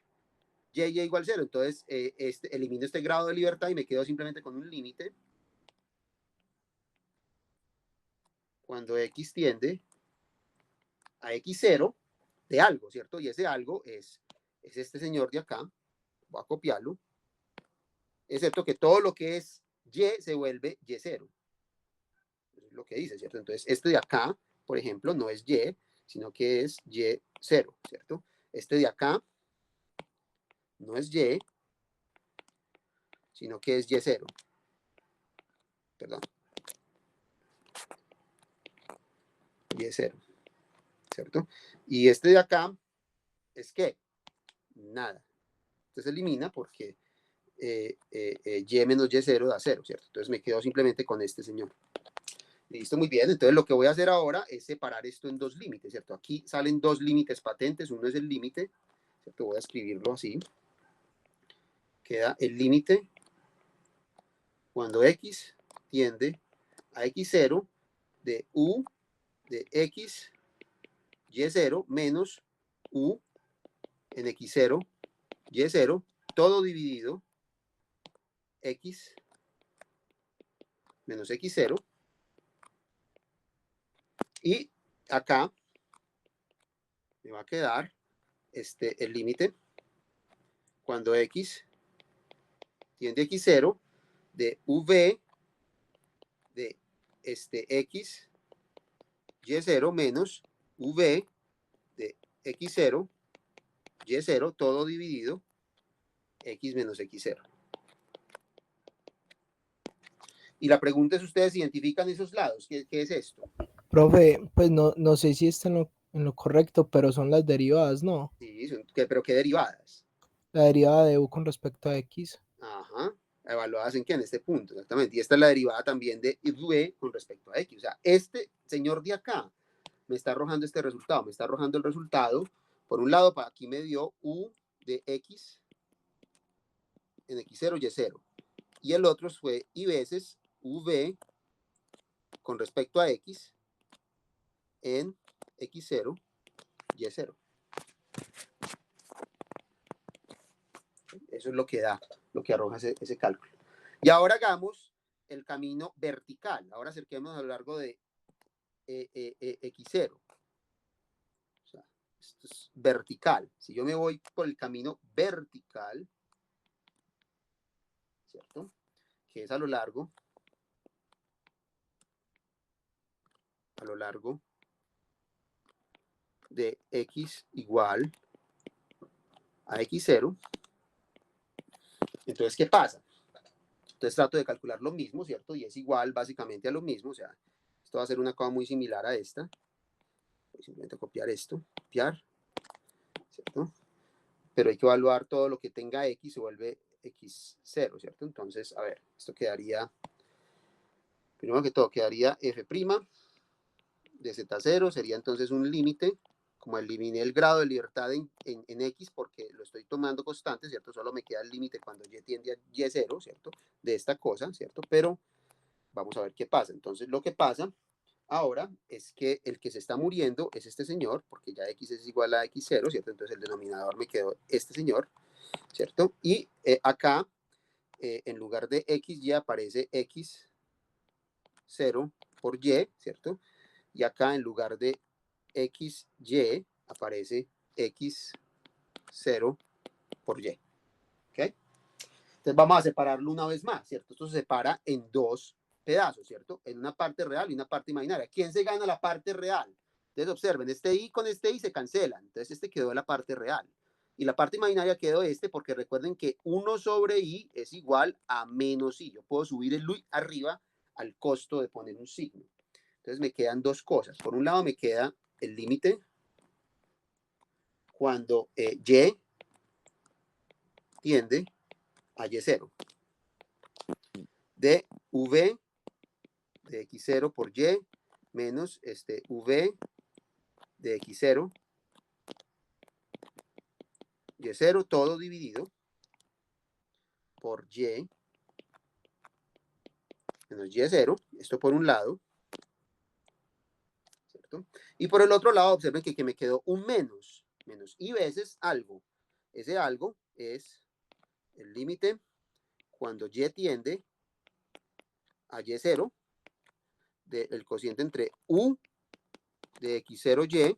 y igual 0? Entonces elimino este grado de libertad y me quedo simplemente con un límite cuando x tiende a x0 de algo, ¿cierto? Y ese algo es este señor de acá. Voy a copiarlo. Excepto que todo lo que es y se vuelve y0. Es lo que dice, ¿cierto? Entonces, este de acá, por ejemplo, no es y, sino que es y0, ¿cierto? Este de acá no es y, sino que es y0. Perdón. Y0, ¿cierto? Y este de acá es ¿qué? Nada. Entonces se elimina porque y menos y0 da 0, ¿cierto? Entonces me quedo simplemente con este señor. Listo, muy bien. Entonces lo que voy a hacer ahora es separar esto en dos límites, ¿cierto? Aquí salen dos límites patentes. Uno es el límite, ¿cierto? Voy a escribirlo así. Queda el límite cuando x tiende a x0 de u de x y0 menos u en x0 y0, todo dividido x menos x0. Y acá me va a quedar el límite cuando x tiende a x0 de v de x y0 menos v de x0 y0, todo dividido x menos x0. Y la pregunta es, ¿ustedes identifican esos lados? ¿Qué es esto? Profe, pues no sé si está en lo correcto, pero son las derivadas, ¿no? Sí, pero ¿qué derivadas? La derivada de u con respecto a x. Ajá. ¿Evaluadas en qué? En este punto, exactamente. Y esta es la derivada también de v con respecto a x. O sea, este señor de acá me está arrojando este resultado. Me está arrojando el resultado. Por un lado, aquí me dio u de x en x0, y0. Y el otro fue y veces v con respecto a x en x0, y0. Eso es lo que da, lo que arroja ese cálculo. Y ahora hagamos el camino vertical. Ahora acerquemos a lo largo de x0. O sea, esto es vertical. Si yo me voy por el camino vertical, ¿cierto? Que es a lo largo de x igual a x0. Entonces, ¿qué pasa? Entonces trato de calcular lo mismo, ¿cierto? Y es igual básicamente a lo mismo. O sea, esto va a ser una cosa muy similar a esta. Voy simplemente a copiar esto, copiar, ¿cierto? Pero hay que evaluar todo lo que tenga x, se vuelve x0, ¿cierto? Entonces, a ver, esto quedaría, primero que todo, quedaría f' de z0, sería entonces un límite, como eliminé el grado de libertad en x porque lo estoy tomando constante, ¿cierto? Solo me queda el límite cuando y tiende a y0, ¿cierto? De esta cosa, ¿cierto? Pero vamos a ver qué pasa. Entonces, lo que pasa ahora es que el que se está muriendo es este señor, porque ya x es igual a x0, ¿cierto? Entonces el denominador me quedó este señor, ¿cierto? Y acá, en lugar de xy aparece x0 por y, ¿cierto? Y acá en lugar de xy aparece x0 por y. ¿Ok? Entonces vamos a separarlo una vez más, ¿cierto? Esto se separa en dos pedazos, ¿cierto? En una parte real y una parte imaginaria. ¿Quién se gana la parte real? Entonces observen, este i con este i se cancelan. Entonces este quedó en la parte real. Y la parte imaginaria quedó porque recuerden que 1 sobre i es igual a menos i. Yo puedo subir el i arriba al costo de poner un signo. Entonces me quedan dos cosas. Por un lado me queda el límite cuando y tiende a y0 de v de x0 por y menos v de x0 y0 todo dividido por y menos y0, esto por un lado, ¿cierto? Y por el otro lado observen que me quedó un menos y veces algo. Ese algo es el límite cuando y tiende a y0 del cociente entre u de x0y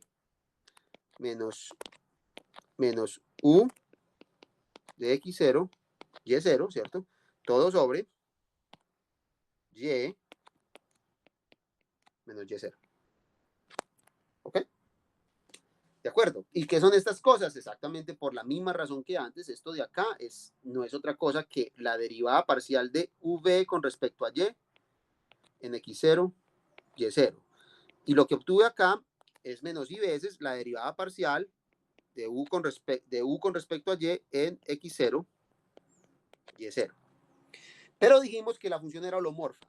menos u de x0 y0, ¿cierto? Todo sobre y menos y0. ¿Ok? ¿De acuerdo? ¿Y qué son estas cosas? Exactamente por la misma razón que antes. Esto de acá no es otra cosa que la derivada parcial de v con respecto a y en x0, y0. Y lo que obtuve acá es menos y veces la derivada parcial de u con respecto a y en x0, y0. Pero dijimos que la función era holomorfa.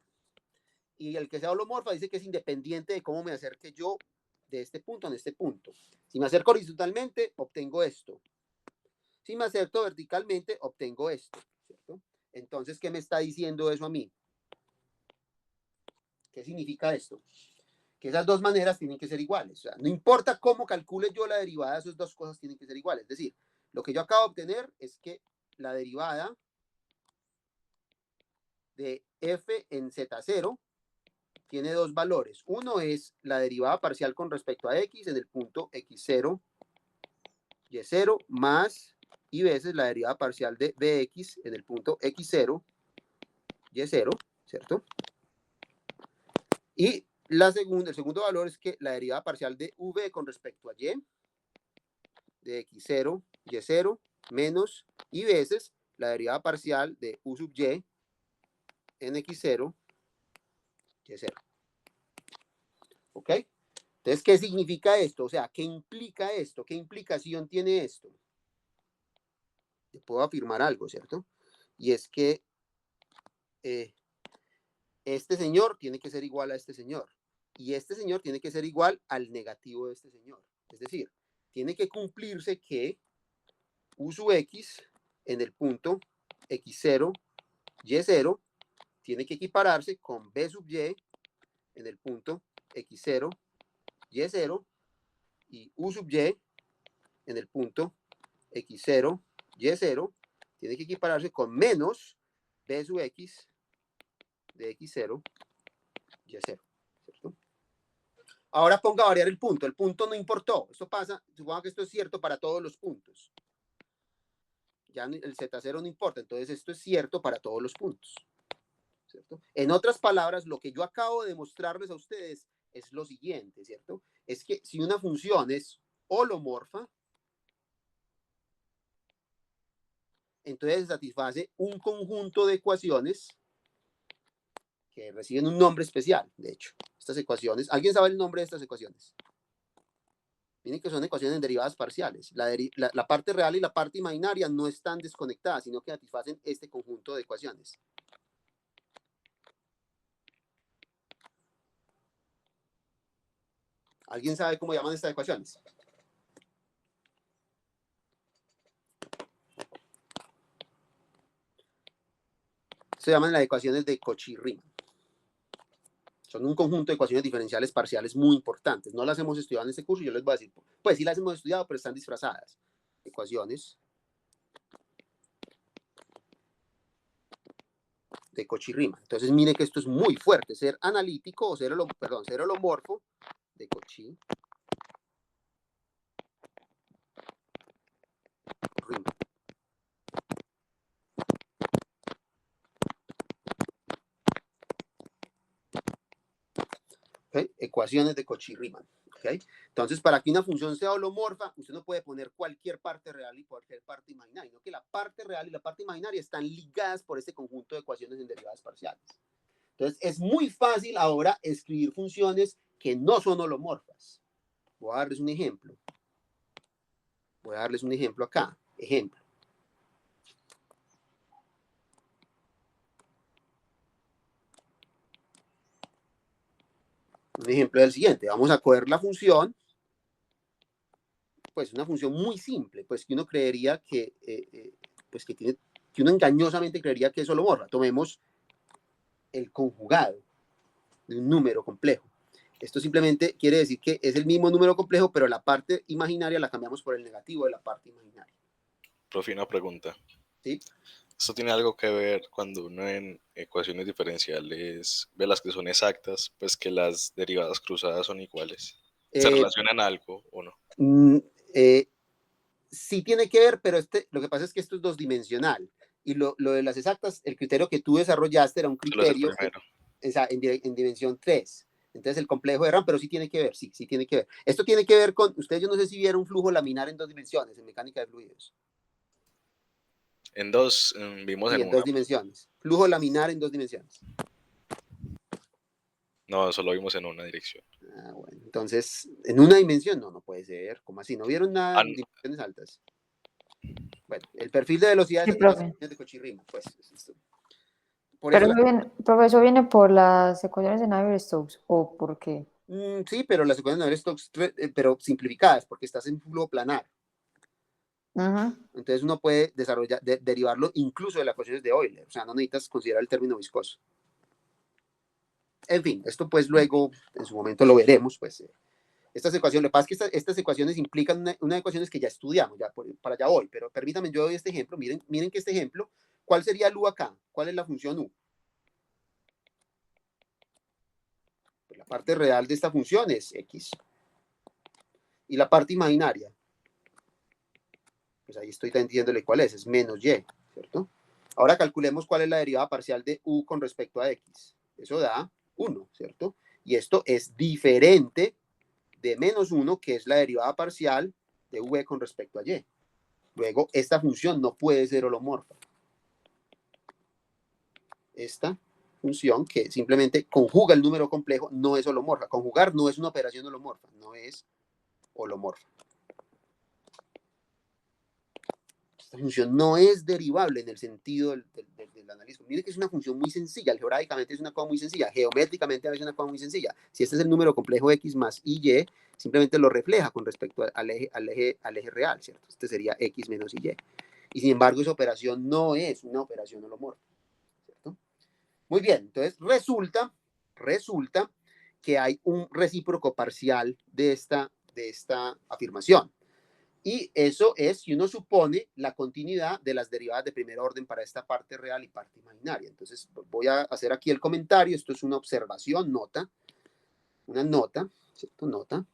y el que sea holomorfa dice que es independiente de cómo me acerque yo de este punto en este punto. Si me acerco horizontalmente, obtengo esto. Si me acerco verticalmente, obtengo esto, ¿cierto? Entonces, ¿qué me está diciendo eso a mí? ¿Qué significa esto? Que esas dos maneras tienen que ser iguales. O sea, no importa cómo calcule yo la derivada, esas dos cosas tienen que ser iguales. Es decir, lo que yo acabo de obtener es que la derivada de f en z0 tiene dos valores. Uno es la derivada parcial con respecto a x en el punto x0, y0, más y veces la derivada parcial de bx en el punto x0, y0, ¿cierto? Y el segundo valor es que la derivada parcial de v con respecto a y, de x0, y0, menos y veces la derivada parcial de u sub y en x0, y0. ¿Ok? Entonces, ¿qué significa esto? O sea, ¿qué implica esto? ¿Qué implicación tiene esto? Te puedo afirmar algo, ¿cierto? Y es que este señor tiene que ser igual a este señor. Y este señor tiene que ser igual al negativo de este señor. Es decir, tiene que cumplirse que u sub x en el punto x0, y0, tiene que equipararse con b sub y en el punto x0, y0, y u sub y en el punto x0, y0, tiene que equipararse con menos b sub x de x0, y0, ¿cierto? Ahora ponga a variar el punto. El punto no importó. Esto pasa, supongo que esto es cierto para todos los puntos. Ya el z0 no importa. Entonces esto es cierto para todos los puntos, ¿cierto? En otras palabras, lo que yo acabo de mostrarles a ustedes es lo siguiente, ¿cierto? Es que si una función es holomorfa, entonces satisface un conjunto de ecuaciones que reciben un nombre especial, de hecho. Estas ecuaciones, ¿alguien sabe el nombre de estas ecuaciones? Miren que son ecuaciones en derivadas parciales. La parte real y la parte imaginaria no están desconectadas, sino que satisfacen este conjunto de ecuaciones. ¿Alguien sabe cómo llaman estas ecuaciones? Se llaman las ecuaciones de Cauchy-Riemann. Son un conjunto de ecuaciones diferenciales parciales muy importantes. No las hemos estudiado en este curso, yo les voy a decir, pues sí las hemos estudiado, pero están disfrazadas. Ecuaciones de Cauchy-Riemann. Entonces, mire que esto es muy fuerte. Ser analítico o ser holomorfo de Cauchy-Riemann. ¿Okay? Ecuaciones de Cauchy-Riemann. ¿Okay? Entonces, para que una función sea holomorfa, usted no puede poner cualquier parte real y cualquier parte imaginaria, sino que la parte real y la parte imaginaria están ligadas por este conjunto de ecuaciones en derivadas parciales. Entonces, es muy fácil ahora escribir funciones que no son holomorfas. Voy a darles un ejemplo. Voy a darles un ejemplo acá. Ejemplo. Un ejemplo es el siguiente. Vamos a coger la función. Pues una función muy simple, pues que uno creería que, pues que uno engañosamente creería que es holomorfa. Tomemos el conjugado de un número complejo. Esto simplemente quiere decir que es el mismo número complejo, pero la parte imaginaria la cambiamos por el negativo de la parte imaginaria. Profe, una pregunta. ¿Sí? ¿Esto tiene algo que ver cuando uno en ecuaciones diferenciales ve las que son exactas, pues que las derivadas cruzadas son iguales? ¿Se relacionan a algo o no? Sí tiene que ver, pero lo que pasa es que esto es dos dimensional. Y lo de las exactas, el criterio que tú desarrollaste era un criterio en dimensión 3. Entonces el complejo de RAM, pero sí tiene que ver, sí tiene que ver. Esto tiene que ver con, ustedes yo no sé si vieron un flujo laminar en dos dimensiones, en mecánica de fluidos. En dos, vimos Sí, en en una. dos dimensiones. Flujo laminar en dos dimensiones. No, solo vimos en una dirección. Ah, bueno, entonces, en una dimensión, no puede ser. ¿Cómo así? ¿No vieron nada en dimensiones altas? Bueno, el perfil de velocidad Sí, de las de Cauchy-Riemann, pues Pero eso viene, profe, ¿eso viene por las ecuaciones de Navier-Stokes o por qué? Sí, pero las ecuaciones de Navier-Stokes, pero simplificadas, porque estás en flujo planar. Entonces uno puede desarrollar, derivarlo incluso de las ecuaciones de Euler. O sea, no necesitas considerar el término viscoso. En fin, esto pues luego, en su momento lo veremos, pues. Estas ecuaciones, lo que pasa es que estas ecuaciones implican unas ecuaciones que ya estudiamos, para allá voy, pero permítanme, yo doy este ejemplo. Miren que este ejemplo, ¿cuál sería el u acá? ¿Cuál es la función u? Pues la parte real de esta función es x. Y la parte imaginaria, pues ahí estoy diciéndole cuál es menos y, ¿cierto? Ahora calculemos cuál es la derivada parcial de u con respecto a x. Eso da 1, ¿cierto? Y esto es diferente de menos 1, que es la derivada parcial de v con respecto a y. Luego, esta función no puede ser holomorfa. Esta función que simplemente conjuga el número complejo no es holomorfa. Conjugar no es una operación holomorfa, no es holomorfa. Esta función no es derivable en el sentido del análisis. Miren que es una función muy sencilla. Algebraicamente es una cosa muy sencilla. Geométricamente es una cosa muy sencilla. Si este es el número complejo x más y, simplemente lo refleja con respecto al eje real, ¿cierto? Este sería x menos y. Y sin embargo, esa operación no es una operación holomorfa, ¿cierto? Muy bien, entonces resulta que hay un recíproco parcial de esta afirmación. Y eso es si uno supone la continuidad de las derivadas de primer orden para esta parte real y parte imaginaria. Entonces voy a hacer aquí el comentario. Esto es una observación, una nota, ¿cierto? Nota.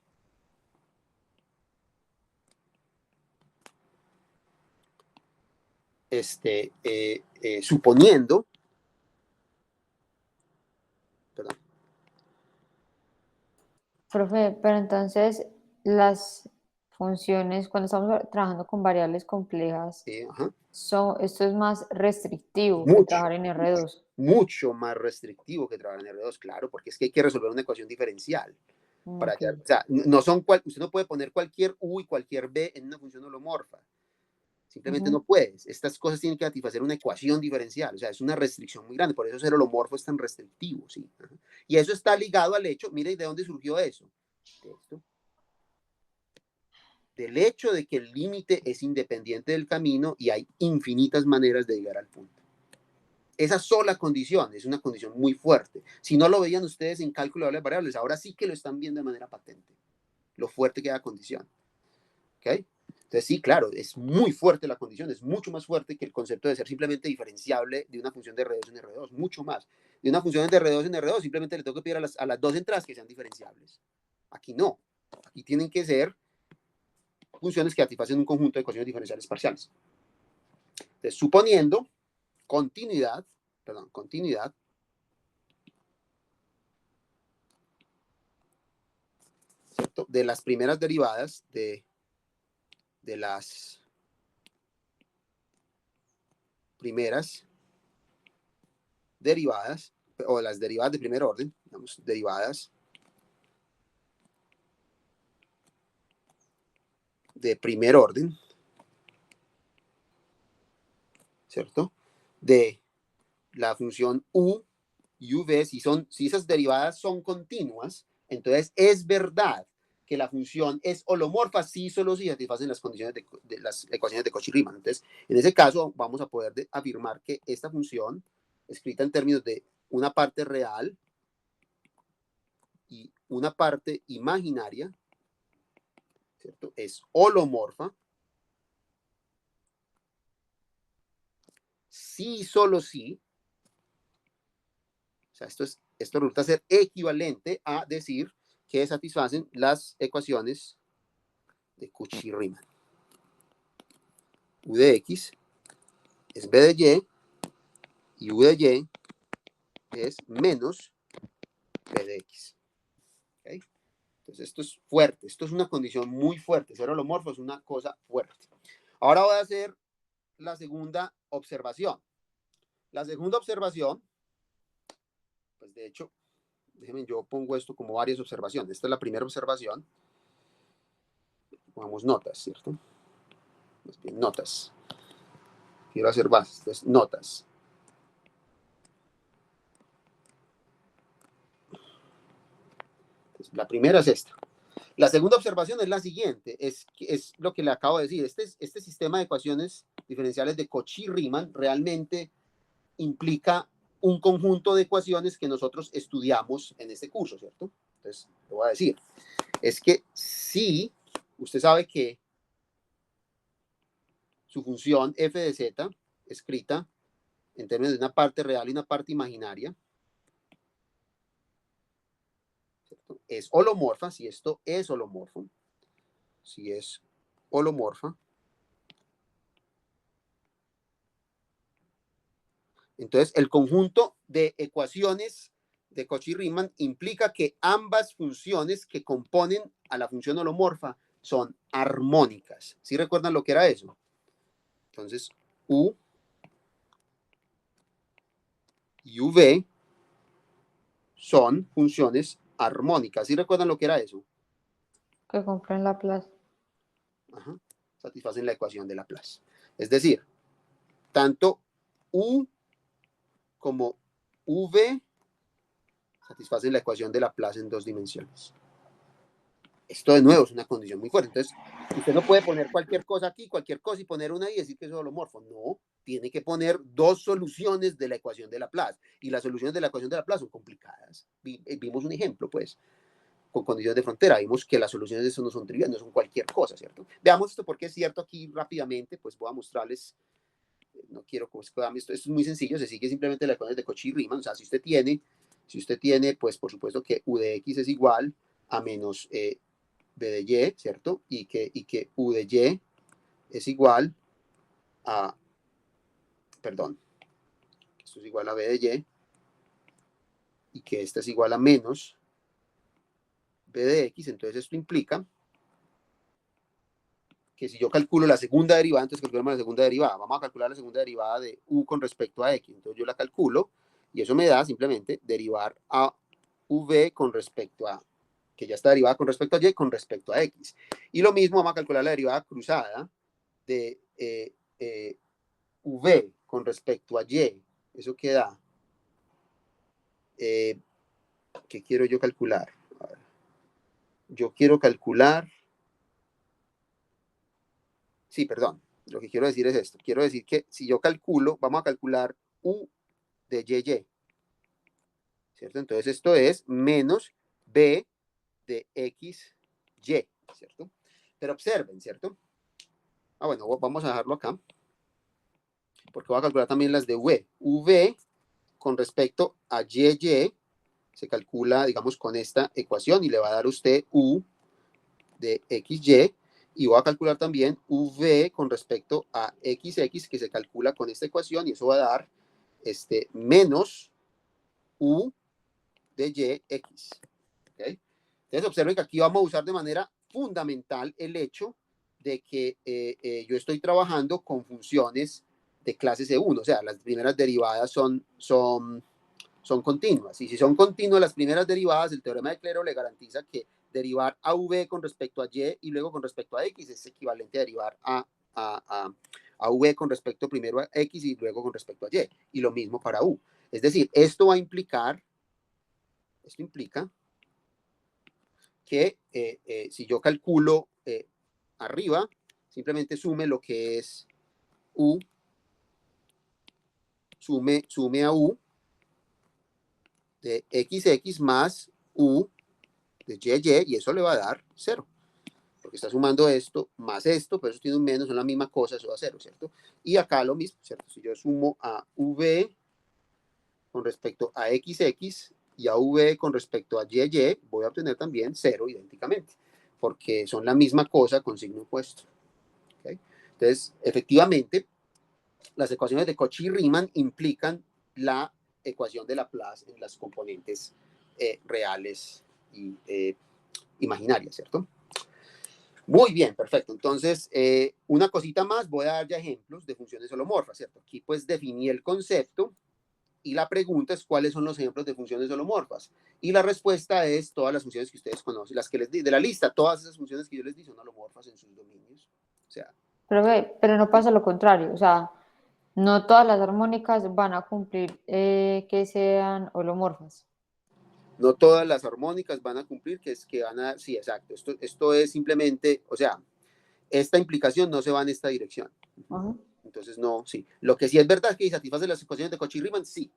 Suponiendo, perdón. Profe, pero entonces las funciones, cuando estamos trabajando con variables complejas, esto es más restrictivo que trabajar en R2. Mucho más restrictivo que trabajar en R2, claro, porque es que hay que resolver una ecuación diferencial. O sea, usted no puede poner cualquier u y cualquier b en una función holomorfa. Simplemente no puedes. Estas cosas tienen que satisfacer una ecuación diferencial. O sea, es una restricción muy grande. Por eso ser holomorfo es tan restrictivo, ¿sí? Y eso está ligado al hecho, mire, ¿de dónde surgió eso? Esto. Del hecho de que el límite es independiente del camino y hay infinitas maneras de llegar al punto. Esa sola condición es una condición muy fuerte. Si no lo veían ustedes en cálculo de variables, ahora sí que lo están viendo de manera patente. Lo fuerte que es la condición. ¿Ok? Entonces sí, claro, es muy fuerte la condición, es mucho más fuerte que el concepto de ser simplemente diferenciable de una función de R2 en R2, mucho más. De una función de R2 en R2 simplemente le tengo que pedir a las dos entradas que sean diferenciables. Aquí no, aquí tienen que ser funciones que satisfacen un conjunto de ecuaciones diferenciales parciales. Entonces, suponiendo continuidad, ¿cierto? De las primeras derivadas de las primeras derivadas, o las derivadas de primer orden, digamos, derivadas de primer orden, ¿cierto? De la función u y v, si esas derivadas son continuas, entonces es verdad que la función es holomorfa si solo si satisfacen las condiciones de las ecuaciones de Cauchy-Riemann. Entonces, en ese caso, vamos a poder afirmar que esta función, escrita en términos de una parte real y una parte imaginaria, ¿cierto? Es holomorfa sí, solo sí. O sea, esto resulta ser equivalente a decir que satisfacen las ecuaciones de Cauchy-Riemann. U de x es b de y u de y es menos b de x. ¿Okay? Entonces esto es fuerte, esto es una condición muy fuerte. Ser holomorfo es una cosa fuerte. Ahora voy a hacer la segunda observación. La segunda observación, pues de hecho, déjenme, yo pongo esto como varias observaciones. Esta es la primera observación. Pongamos notas, ¿cierto? Más bien, notas. Quiero hacer bases. Entonces, notas. Entonces, la primera es esta. La segunda observación es la siguiente, es lo que le acabo de decir. Este sistema de ecuaciones diferenciales de Cauchy-Riemann realmente implica un conjunto de ecuaciones que nosotros estudiamos en este curso, ¿cierto? Entonces, lo voy a decir. Es que si usted sabe que su función f de z, escrita en términos de una parte real y una parte imaginaria, ¿cierto?, es holomorfa, si esto es holomorfo, si es holomorfa, entonces el conjunto de ecuaciones de Cauchy-Riemann implica que ambas funciones que componen a la función holomorfa son armónicas. ¿Sí recuerdan lo que era eso? Entonces, U y V son funciones armónicas. ¿Sí recuerdan lo que era eso? Que compren Laplace. Ajá. Satisfacen la ecuación de Laplace. Es decir, tanto U como V satisfacen la ecuación de Laplace en dos dimensiones. Esto de nuevo es una condición muy fuerte. Entonces, usted no puede poner cualquier cosa aquí, cualquier cosa y poner una y decir que es holomorfo. No, tiene que poner dos soluciones de la ecuación de Laplace. Y las soluciones de la ecuación de Laplace son complicadas. Vimos un ejemplo, pues, con condiciones de frontera. Vimos que las soluciones de eso no son triviales, no son cualquier cosa, ¿cierto? Veamos esto porque es cierto aquí rápidamente, pues voy a mostrarles, no quiero que esto es muy sencillo, se sigue simplemente la ecuación de Cauchy-Riemann. O sea, si usted tiene, pues por supuesto que U de X es igual a menos B de Y, ¿cierto? Y que U de Y es igual a, perdón, esto es igual a B de Y y que esta es igual a menos B de X, entonces esto implica que si yo calculo la segunda derivada, entonces calculamos la segunda derivada. Vamos a calcular la segunda derivada de U con respecto a X. Entonces yo la calculo y eso me da simplemente derivar a V con respecto a, que ya está derivada con respecto a Y, con respecto a X. Y lo mismo vamos a calcular la derivada cruzada de V con respecto a Y. Eso queda. ¿Qué quiero yo calcular? A ver. Yo quiero calcular. Sí, perdón. Lo que quiero decir es esto. Quiero decir que si yo calculo, vamos a calcular U de YY. ¿Cierto? Entonces esto es menos B de XY. ¿Cierto? Pero observen, ¿cierto? Bueno, vamos a dejarlo acá. Porque voy a calcular también las de V. V con respecto a YY se calcula, digamos, con esta ecuación y le va a dar a usted U de XY. Y voy a calcular también V con respecto a XX, que se calcula con esta ecuación, y eso va a dar menos U de YX. ¿Okay? Entonces observen que aquí vamos a usar de manera fundamental el hecho de que yo estoy trabajando con funciones de clase C1, o sea, las primeras derivadas son continuas. Y si son continuas las primeras derivadas, el teorema de Clero le garantiza que derivar a V con respecto a Y y luego con respecto a X es equivalente a derivar a V con respecto primero a X y luego con respecto a Y. Y lo mismo para U. Es decir, esto implica que si yo calculo arriba, simplemente sume lo que es U, sume a U de XX más U de YY, y eso le va a dar 0. Porque está sumando esto más esto, pero eso tiene un menos, son la misma cosa, eso da 0, ¿cierto? Y acá lo mismo, ¿cierto? Si yo sumo a V con respecto a XX y a V con respecto a YY, voy a obtener también 0 idénticamente, porque son la misma cosa con signo opuesto. ¿Okay? Entonces, efectivamente, las ecuaciones de Cauchy-Riemann implican la ecuación de Laplace en las componentes reales y imaginarias, ¿cierto? Muy bien, perfecto. Entonces, una cosita más, voy a dar ya ejemplos de funciones holomorfas, ¿cierto? Aquí pues definí el concepto y la pregunta es cuáles son los ejemplos de funciones holomorfas. Y la respuesta es todas las funciones que ustedes conocen, las que les di de la lista, todas esas funciones que yo les di son holomorfas en sus dominios. O sea, Pero no pasa lo contrario, o sea, no todas las armónicas van a cumplir que sean holomorfas. No todas las armónicas van a cumplir, que van a, sí, exacto, esto es simplemente, o sea, esta implicación no se va en esta dirección. Entonces, no, sí. Lo que sí es verdad es que satisface las ecuaciones de Cauchy-Riemann, sí,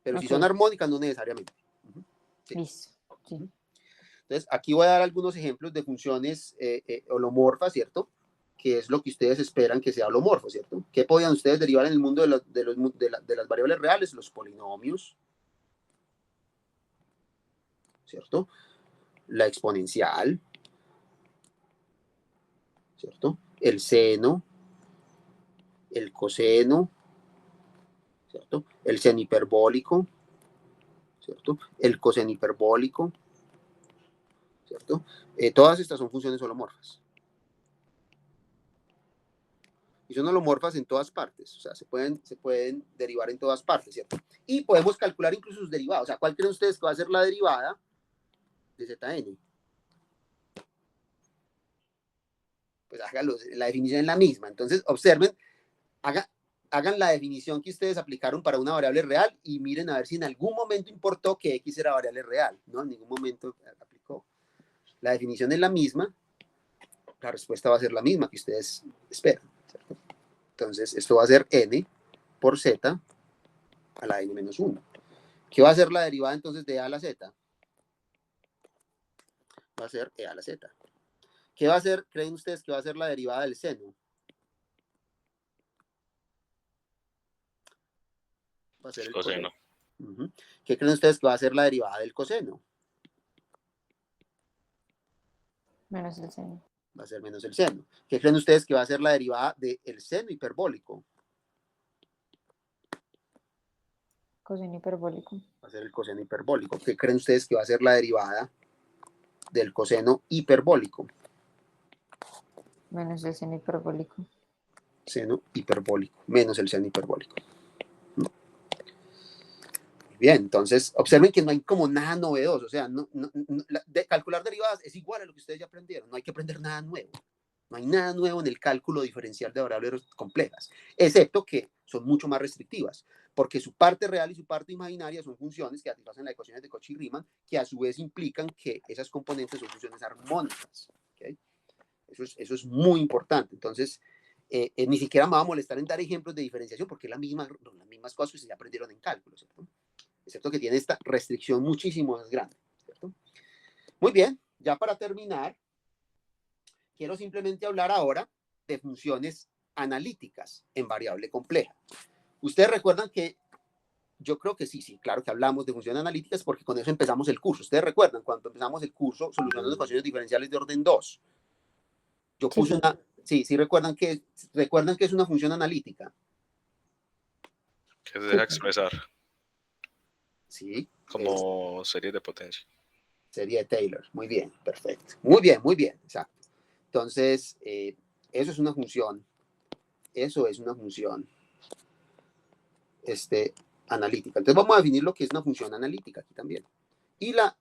pero si son armónicas, no necesariamente. Sí. Listo. Sí. Entonces, aquí voy a dar algunos ejemplos de funciones holomorfas, ¿cierto? Que es lo que ustedes esperan que sea holomorfo, ¿cierto? ¿Qué podían ustedes derivar en el mundo de las variables reales? Los polinomios, ¿cierto? La exponencial, ¿cierto? El seno, el coseno, ¿cierto? El seno hiperbólico, ¿cierto? El coseno hiperbólico, ¿cierto? Todas estas son funciones holomorfas. Y son holomorfas en todas partes, o sea, se pueden derivar en todas partes, ¿cierto? Y podemos calcular incluso sus derivados, o sea, ¿cuál creen ustedes que va a ser la derivada de Zn? Pues háganlo, la definición es la misma, entonces observen, hagan la definición que ustedes aplicaron para una variable real y miren a ver si en algún momento importó que x era variable real, ¿no? En ningún momento aplicó. La definición es la misma, la respuesta va a ser la misma que ustedes esperan, ¿cierto? Entonces, esto va a ser n por z a la n-1. ¿Qué va a ser la derivada entonces de a a la z? Va a ser e a la z. ¿Qué va a ser, creen ustedes que va a ser la derivada del seno? Va a ser el coseno. ¿Qué creen ustedes que va a ser la derivada del coseno? Menos el seno. Va a ser menos el seno. ¿Qué creen ustedes que va a ser la derivada del seno hiperbólico? Coseno hiperbólico. Va a ser el coseno hiperbólico. ¿Qué creen ustedes que va a ser la derivada del coseno hiperbólico? Menos el seno hiperbólico. Seno hiperbólico, menos el seno hiperbólico. Bien, entonces observen que no hay como nada novedoso, o sea, calcular derivadas es igual a lo que ustedes ya aprendieron, no hay que aprender nada nuevo. No hay nada nuevo en el cálculo diferencial de variables complejas, excepto que son mucho más restrictivas, porque su parte real y su parte imaginaria son funciones que satisfacen las ecuaciones de Cauchy-Riemann, que a su vez implican que esas componentes son funciones armónicas. ¿Okay? Eso es muy importante. Entonces, ni siquiera me va a molestar en dar ejemplos de diferenciación, porque es las mismas cosas que se aprendieron en cálculo, ¿cierto? Excepto que tiene esta restricción muchísimo más grande, ¿cierto? Muy bien, ya para terminar, quiero simplemente hablar ahora de funciones analíticas en variable compleja. Ustedes recuerdan que, yo creo que sí, claro que hablamos de funciones analíticas porque con eso empezamos el curso. Ustedes recuerdan cuando empezamos el curso solucionando ecuaciones diferenciales de orden 2. Yo puse una, sí, recuerdan que es una función analítica. Que se deja expresar. Sí. Como serie de potencia. Serie de Taylor. Muy bien, perfecto. Muy bien, exacto. Entonces, eso es una función. Eso es una función analítica. Entonces vamos a definir lo que es una función analítica aquí también. Y la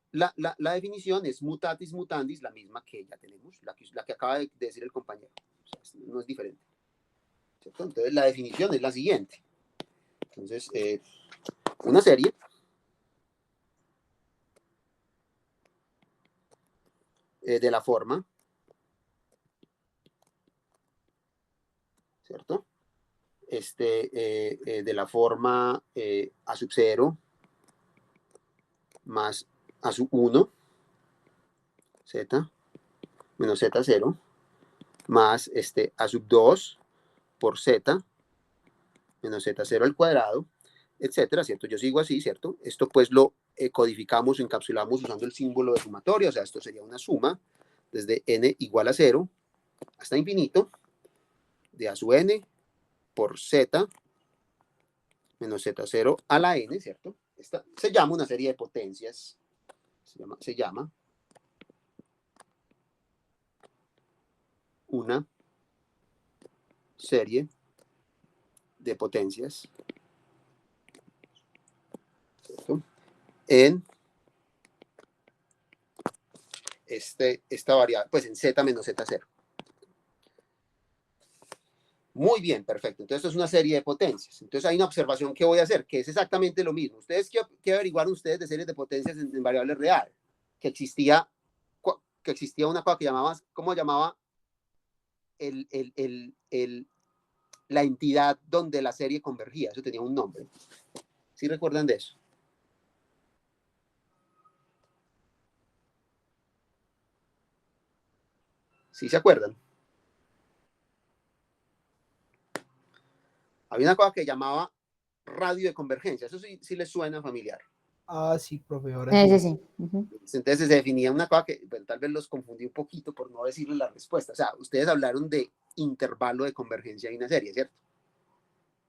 definición es mutatis mutandis, la misma que ya tenemos, la que acaba de decir el compañero. O sea, no es diferente. ¿Cierto? Entonces la definición es la siguiente. Entonces, una serie de la forma, ¿cierto? De la forma a sub 0 más a sub 1, z, menos z0, más a sub 2 por z, menos z0 al cuadrado, etcétera, ¿cierto? Yo sigo así, ¿cierto? Esto pues lo codificamos, encapsulamos usando el símbolo de sumatoria, o sea, esto sería una suma desde n igual a 0 hasta infinito, de a sub n por z menos z0 a la n, ¿cierto? Esta se llama una serie de potencias, se llama una serie de potencias, ¿cierto? En esta variable, pues en z menos z0. Muy bien, perfecto. Entonces, esto es una serie de potencias. Entonces, hay una observación que voy a hacer, que es exactamente lo mismo. Ustedes, ¿qué averiguaron ustedes de series de potencias en variable real? Que existía una cosa que llamaba, ¿cómo llamaba la entidad donde la serie convergía? Eso tenía un nombre. ¿Sí recuerdan de eso? ¿Sí se acuerdan? Había una cosa que llamaba radio de convergencia. Eso sí les suena familiar. Ah, sí, profe, ahora Ese sí. sí. Ujú. Entonces se definía una cosa que bueno, tal vez los confundí un poquito por no decirles la respuesta. O sea, ustedes hablaron de intervalo de convergencia en una serie, ¿cierto?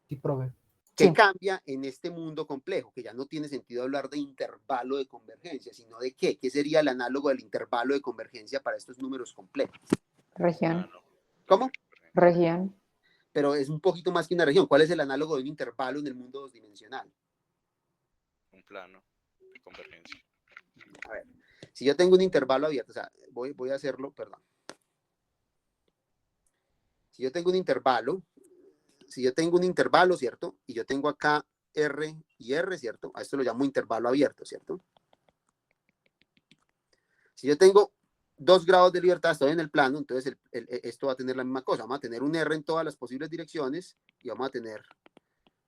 Sí, profe. ¿Qué Sí. cambia en este mundo complejo? Que ya no tiene sentido hablar de intervalo de convergencia, sino de qué. ¿Qué sería el análogo del intervalo de convergencia para estos números complejos? Región. ¿Cómo? Región. Pero es un poquito más que una región. ¿Cuál es el análogo de un intervalo en el mundo dosdimensional? Un plano de convergencia. A ver, si yo tengo un intervalo abierto, o sea, voy a hacerlo, perdón. Si yo tengo un intervalo, ¿cierto? Y yo tengo acá R y R, ¿cierto? A esto lo llamo intervalo abierto, ¿cierto? Si yo tengo 2 grados de libertad, estoy en el plano, entonces esto va a tener la misma cosa. Vamos a tener un R en todas las posibles direcciones y vamos a tener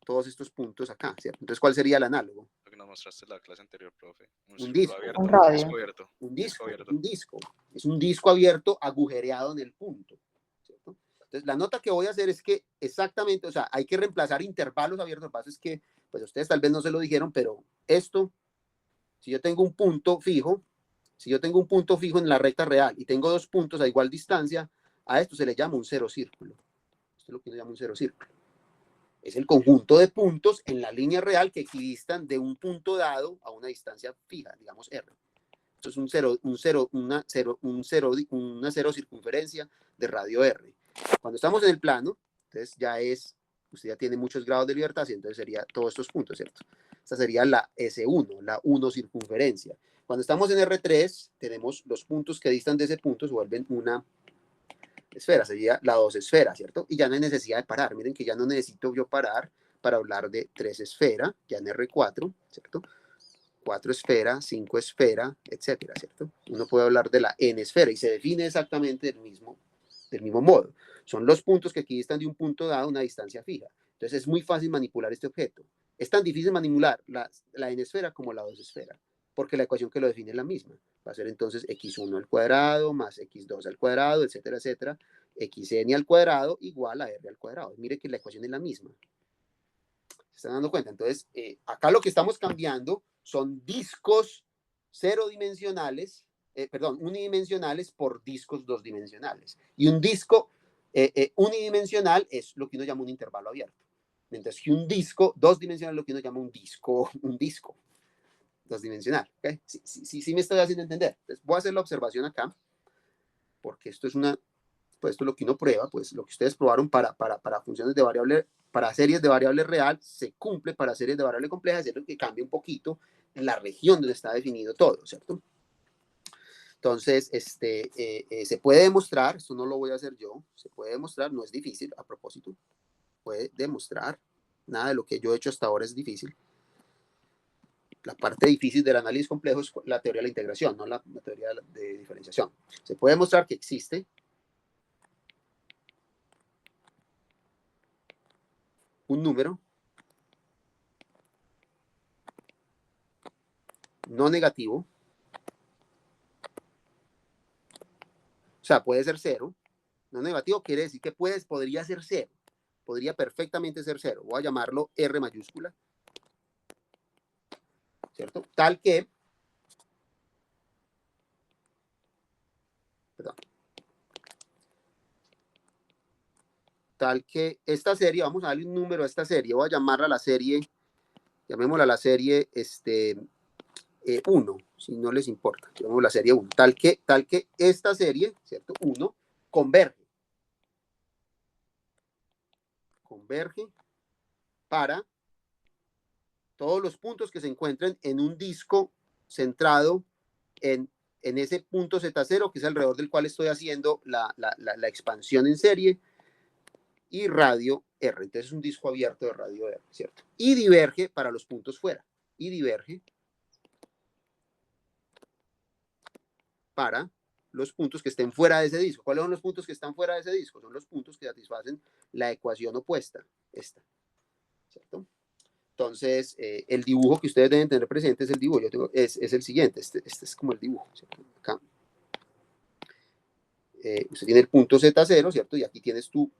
todos estos puntos acá, ¿cierto? Entonces, ¿cuál sería el análogo? Lo que nos mostraste en la clase anterior, profe. Un círculo disco. abierto. Un radio. Disco abierto. Un Disco disco, abierto. un disco. Es un disco abierto agujereado en el punto, ¿cierto? Entonces, la nota que voy a hacer es que exactamente, o sea, hay que reemplazar intervalos abiertos. Lo que pasa es que, pues ustedes tal vez no se lo dijeron, pero esto, si yo tengo un punto fijo en la recta real y tengo 2 puntos a igual distancia, a esto se le llama un cero círculo. Esto es lo que se llama un cero círculo. Es el conjunto de puntos en la línea real que equidistan de un punto dado a una distancia fija, digamos R. Esto es una cero circunferencia de radio R. Cuando estamos en el plano, entonces usted ya tiene muchos grados de libertad, y entonces sería todos estos puntos, ¿cierto? Esta sería la S1, la 1 circunferencia. Cuando estamos en R3, tenemos los puntos que distan de ese punto, se vuelven una esfera, sería la 2 esfera, ¿cierto? Y ya no hay necesidad de parar. Miren que ya no necesito yo parar para hablar de 3 esfera, ya en R4, ¿cierto? 4 esfera, 5 esfera, etcétera, ¿cierto? Uno puede hablar de la n esfera y se define exactamente del mismo modo. Son los puntos que equidistan de un punto dado a una distancia fija. Entonces es muy fácil manipular este objeto. Es tan difícil manipular la n esfera como la 2 esfera, porque la ecuación que lo define es la misma. Va a ser entonces x1 al cuadrado más x2 al cuadrado, etcétera, etcétera, xn al cuadrado igual a r al cuadrado. Mire que la ecuación es la misma. ¿Se están dando cuenta? Entonces, acá lo que estamos cambiando son discos unidimensionales por discos dosdimensionales. Y un disco unidimensional es lo que uno llama un intervalo abierto. Mientras que un disco dosdimensional es lo que uno llama un disco dosdimensional. ¿Okay? Sí me estoy haciendo entender. Entonces, voy a hacer la observación acá, porque esto es pues esto es lo que uno prueba, pues lo que ustedes probaron para funciones de variable, para series de variable real, se cumple para series de variable compleja, es lo que cambia un poquito en la región donde está definido todo, ¿cierto? Entonces, se puede demostrar, esto no lo voy a hacer yo, se puede demostrar, no es difícil, a propósito, puede demostrar, nada de lo que yo he hecho hasta ahora es difícil. La parte difícil del análisis complejo es la teoría de la integración, no la teoría de diferenciación. Se puede demostrar que existe un número no negativo, o sea, puede ser 0, no negativo quiere decir que podría ser 0, podría perfectamente ser 0, voy a llamarlo R mayúscula, ¿cierto? Tal que esta serie, vamos a darle un número a esta serie, voy a llamarla la serie, llamémosla la serie 1, si no les importa, llamémosla la serie 1, tal que esta serie, ¿cierto? 1, converge para todos los puntos que se encuentren en un disco centrado en ese punto Z0, que es alrededor del cual estoy haciendo la expansión en serie, y radio R. Entonces es un disco abierto de radio R, ¿cierto? Y diverge para los puntos fuera. Y diverge para los puntos que estén fuera de ese disco. ¿Cuáles son los puntos que están fuera de ese disco? Son los puntos que satisfacen la ecuación opuesta, esta, ¿cierto? Entonces, el dibujo que ustedes deben tener presente es el dibujo. Es el siguiente. Este es como el dibujo, ¿cierto? Acá. Usted tiene el punto Z0, ¿cierto? Y aquí tienes tu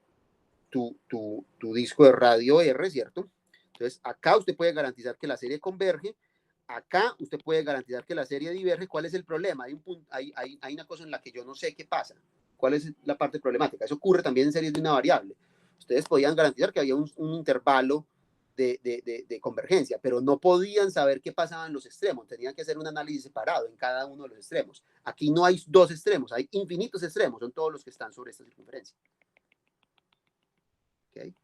disco de radio R, ¿cierto? Entonces, acá usted puede garantizar que la serie converge. Acá usted puede garantizar que la serie diverge. ¿Cuál es el problema? Hay una cosa en la que yo no sé qué pasa. ¿Cuál es la parte problemática? Eso ocurre también en series de una variable. Ustedes podían garantizar que había un intervalo de convergencia, pero no podían saber qué pasaba en los extremos. Tenían que hacer un análisis separado en cada uno de los extremos. Aquí no hay dos extremos, hay infinitos extremos. Son todos los que están sobre esta circunferencia. ¿Okay?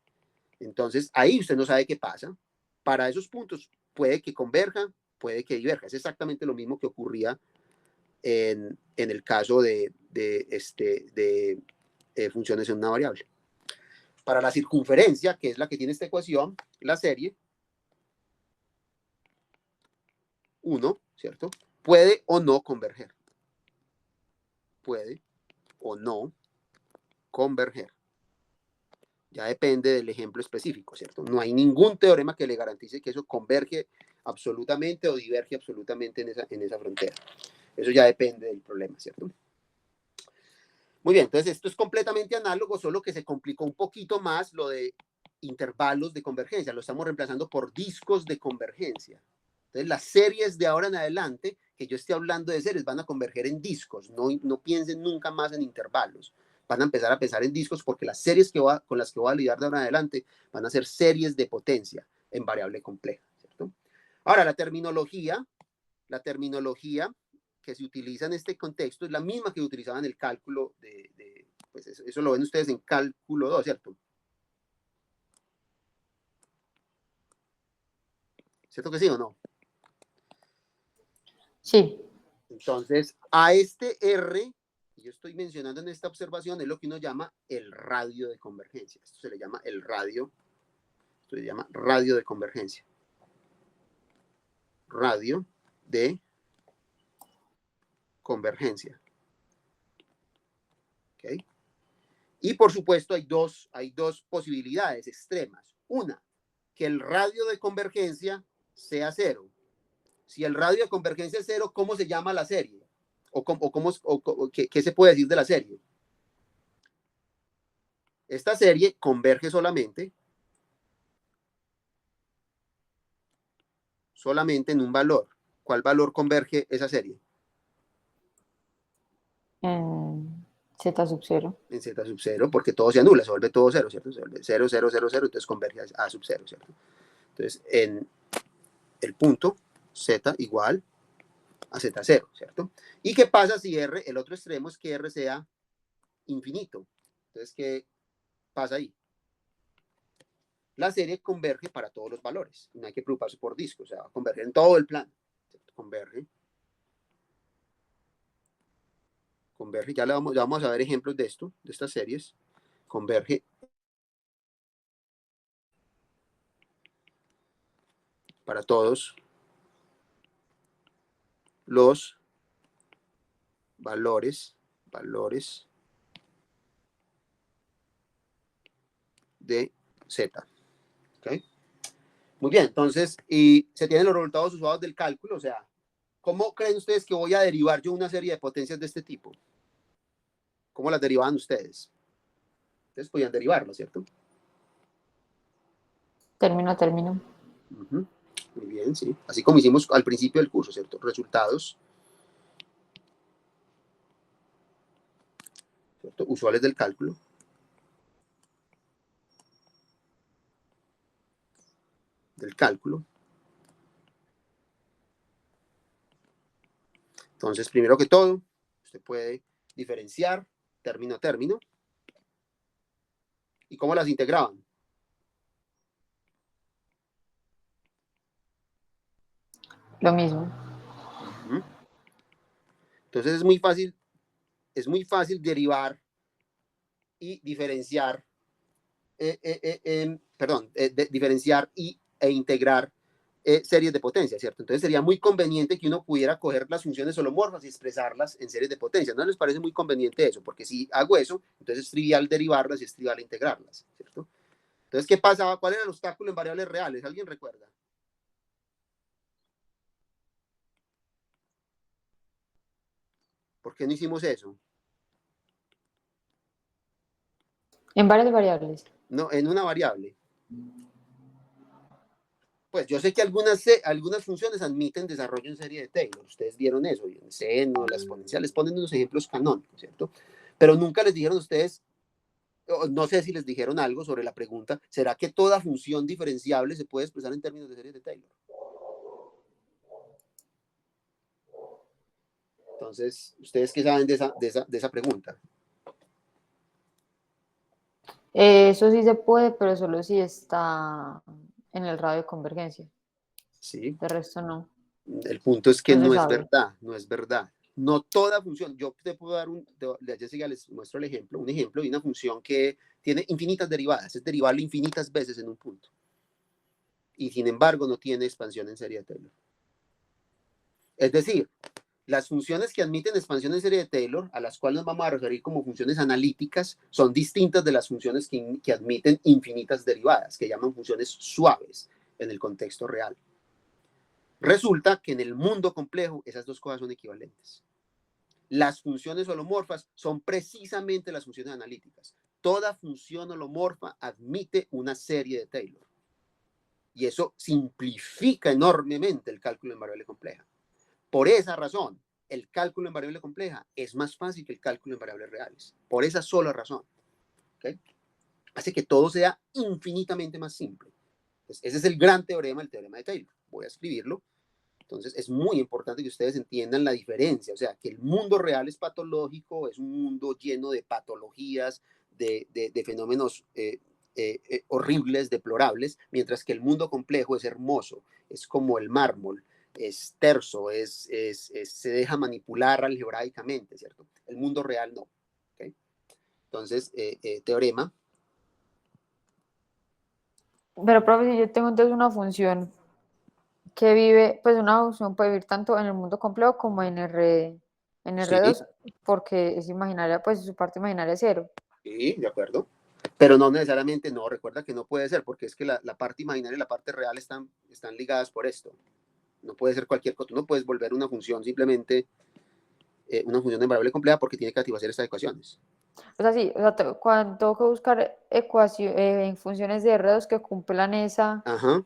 Entonces, ahí usted no sabe qué pasa. Para esos puntos puede que converja, puede que diverja. Es exactamente lo mismo que ocurría en el caso de funciones en una variable. Para la circunferencia, que es la que tiene esta ecuación, la serie 1, ¿cierto? Puede o no converger. Puede o no converger. Ya depende del ejemplo específico, ¿cierto? No hay ningún teorema que le garantice que eso converge absolutamente o diverge absolutamente en esa frontera. Eso ya depende del problema, ¿cierto? Muy bien, entonces esto es completamente análogo, solo que se complicó un poquito más lo de intervalos de convergencia. Lo estamos reemplazando por discos de convergencia. Entonces las series de ahora en adelante, que yo esté hablando de series, van a converger en discos. No piensen nunca más en intervalos. Van a empezar a pensar en discos porque las series con las que voy a lidiar de ahora en adelante van a ser series de potencia en variable compleja, ¿cierto? Ahora, la terminología que se utiliza en este contexto es la misma que utilizaban en el cálculo pues eso lo ven ustedes en cálculo 2, ¿cierto? ¿Cierto que sí o no? Sí. Entonces, a este R que yo estoy mencionando en esta observación es lo que uno llama el radio de convergencia. Esto se le llama el radio, esto se llama radio de convergencia. Radio de convergencia. ¿Ok? Y por supuesto hay dos posibilidades extremas. Una, que el radio de convergencia sea cero. Si el radio de convergencia es cero, ¿cómo se llama la serie? ¿Qué se puede decir de la serie? Esta serie converge solamente en un valor. ¿Cuál valor converge esa serie? En Z sub 0. En Z sub 0, porque todo se anula, se vuelve todo 0, ¿cierto? Se vuelve 0, 0, 0, 0, entonces converge a sub 0, ¿cierto? Entonces, en el punto Z igual a Z0, ¿cierto? ¿Y qué pasa si R, el otro extremo es que R sea infinito? Entonces, ¿qué pasa ahí? La serie converge para todos los valores. No hay que preocuparse por disco, o sea, va a converger en todo el plano. Converge. Ya vamos a ver ejemplos de esto, de estas series. Converge para todos los valores de Z. ¿Okay? Muy bien, entonces, y se tienen los resultados usados del cálculo, o sea, ¿cómo creen ustedes que voy a derivar yo una serie de potencias de este tipo? ¿Cómo las derivaban ustedes? Ustedes podían derivarlo, ¿cierto? Término a término. Muy bien, sí. Así como hicimos al principio del curso, ¿cierto? Resultados, ¿cierto? Usuales del cálculo. Entonces, primero que todo, usted puede diferenciar término a término. ¿Y cómo las integraban? Lo mismo. Entonces es muy fácil derivar y diferenciar diferenciar e integrar series de potencia, ¿cierto? Entonces sería muy conveniente que uno pudiera coger las funciones holomorfas y expresarlas en series de potencia. ¿No les parece muy conveniente eso? Porque si hago eso, entonces es trivial derivarlas y es trivial integrarlas, ¿cierto? Entonces, ¿qué pasaba? ¿Cuál era el obstáculo en variables reales? ¿Alguien recuerda? ¿Por qué no hicimos eso? En varias variables. No, en una variable. Pues yo sé que algunas funciones admiten desarrollo en serie de Taylor. Ustedes vieron eso, y en seno, las exponenciales, ponen unos ejemplos canónicos, ¿cierto? Pero nunca les dijeron a ustedes, no sé si les dijeron algo sobre la pregunta, ¿será que toda función diferenciable se puede expresar en términos de series de Taylor? Entonces, ¿ustedes qué saben de esa pregunta? Eso sí se puede, pero solo si está en el radio de convergencia. Sí. De resto no. El punto es que No se no es sabe. verdad, no es verdad. No toda función, yo te puedo dar ya les muestro el ejemplo, un ejemplo de una función que tiene infinitas derivadas, es derivable infinitas veces en un punto. Y sin embargo no tiene expansión en serie de Taylor. Es decir, las funciones que admiten expansión en serie de Taylor, a las cuales nos vamos a referir como funciones analíticas, son distintas de las funciones que admiten infinitas derivadas, que llaman funciones suaves en el contexto real. Resulta que en el mundo complejo esas dos cosas son equivalentes. Las funciones holomorfas son precisamente las funciones analíticas. Toda función holomorfa admite una serie de Taylor. Y eso simplifica enormemente el cálculo en variable compleja. Por esa razón, el cálculo en variable compleja es más fácil que el cálculo en variables reales. Por esa sola razón. ¿Okay? Hace que todo sea infinitamente más simple. Entonces, ese es el gran teorema, el teorema de Taylor. Voy a escribirlo. Entonces, es muy importante que ustedes entiendan la diferencia. O sea, que el mundo real es patológico, es un mundo lleno de patologías, de fenómenos horribles, deplorables, mientras que el mundo complejo es hermoso, es como el mármol, es terso, se deja manipular algebraicamente, ¿cierto? El mundo real no. ¿Okay? Entonces, teorema. Pero, profe, si yo tengo entonces una función que vive, pues una función puede vivir tanto en el mundo complejo como en Sí, R2, porque es imaginaria, pues su parte imaginaria es 0. sí, de acuerdo. Pero no necesariamente, no, recuerda que no puede ser, porque es que la parte imaginaria y la parte real están ligadas por esto. No puede ser cualquier cosa. Tú no puedes volver una función simplemente una función de variable compleja porque tiene que satisfacer estas ecuaciones. O sea, sí, o sea, cuando tengo que buscar en funciones de R2 que cumplan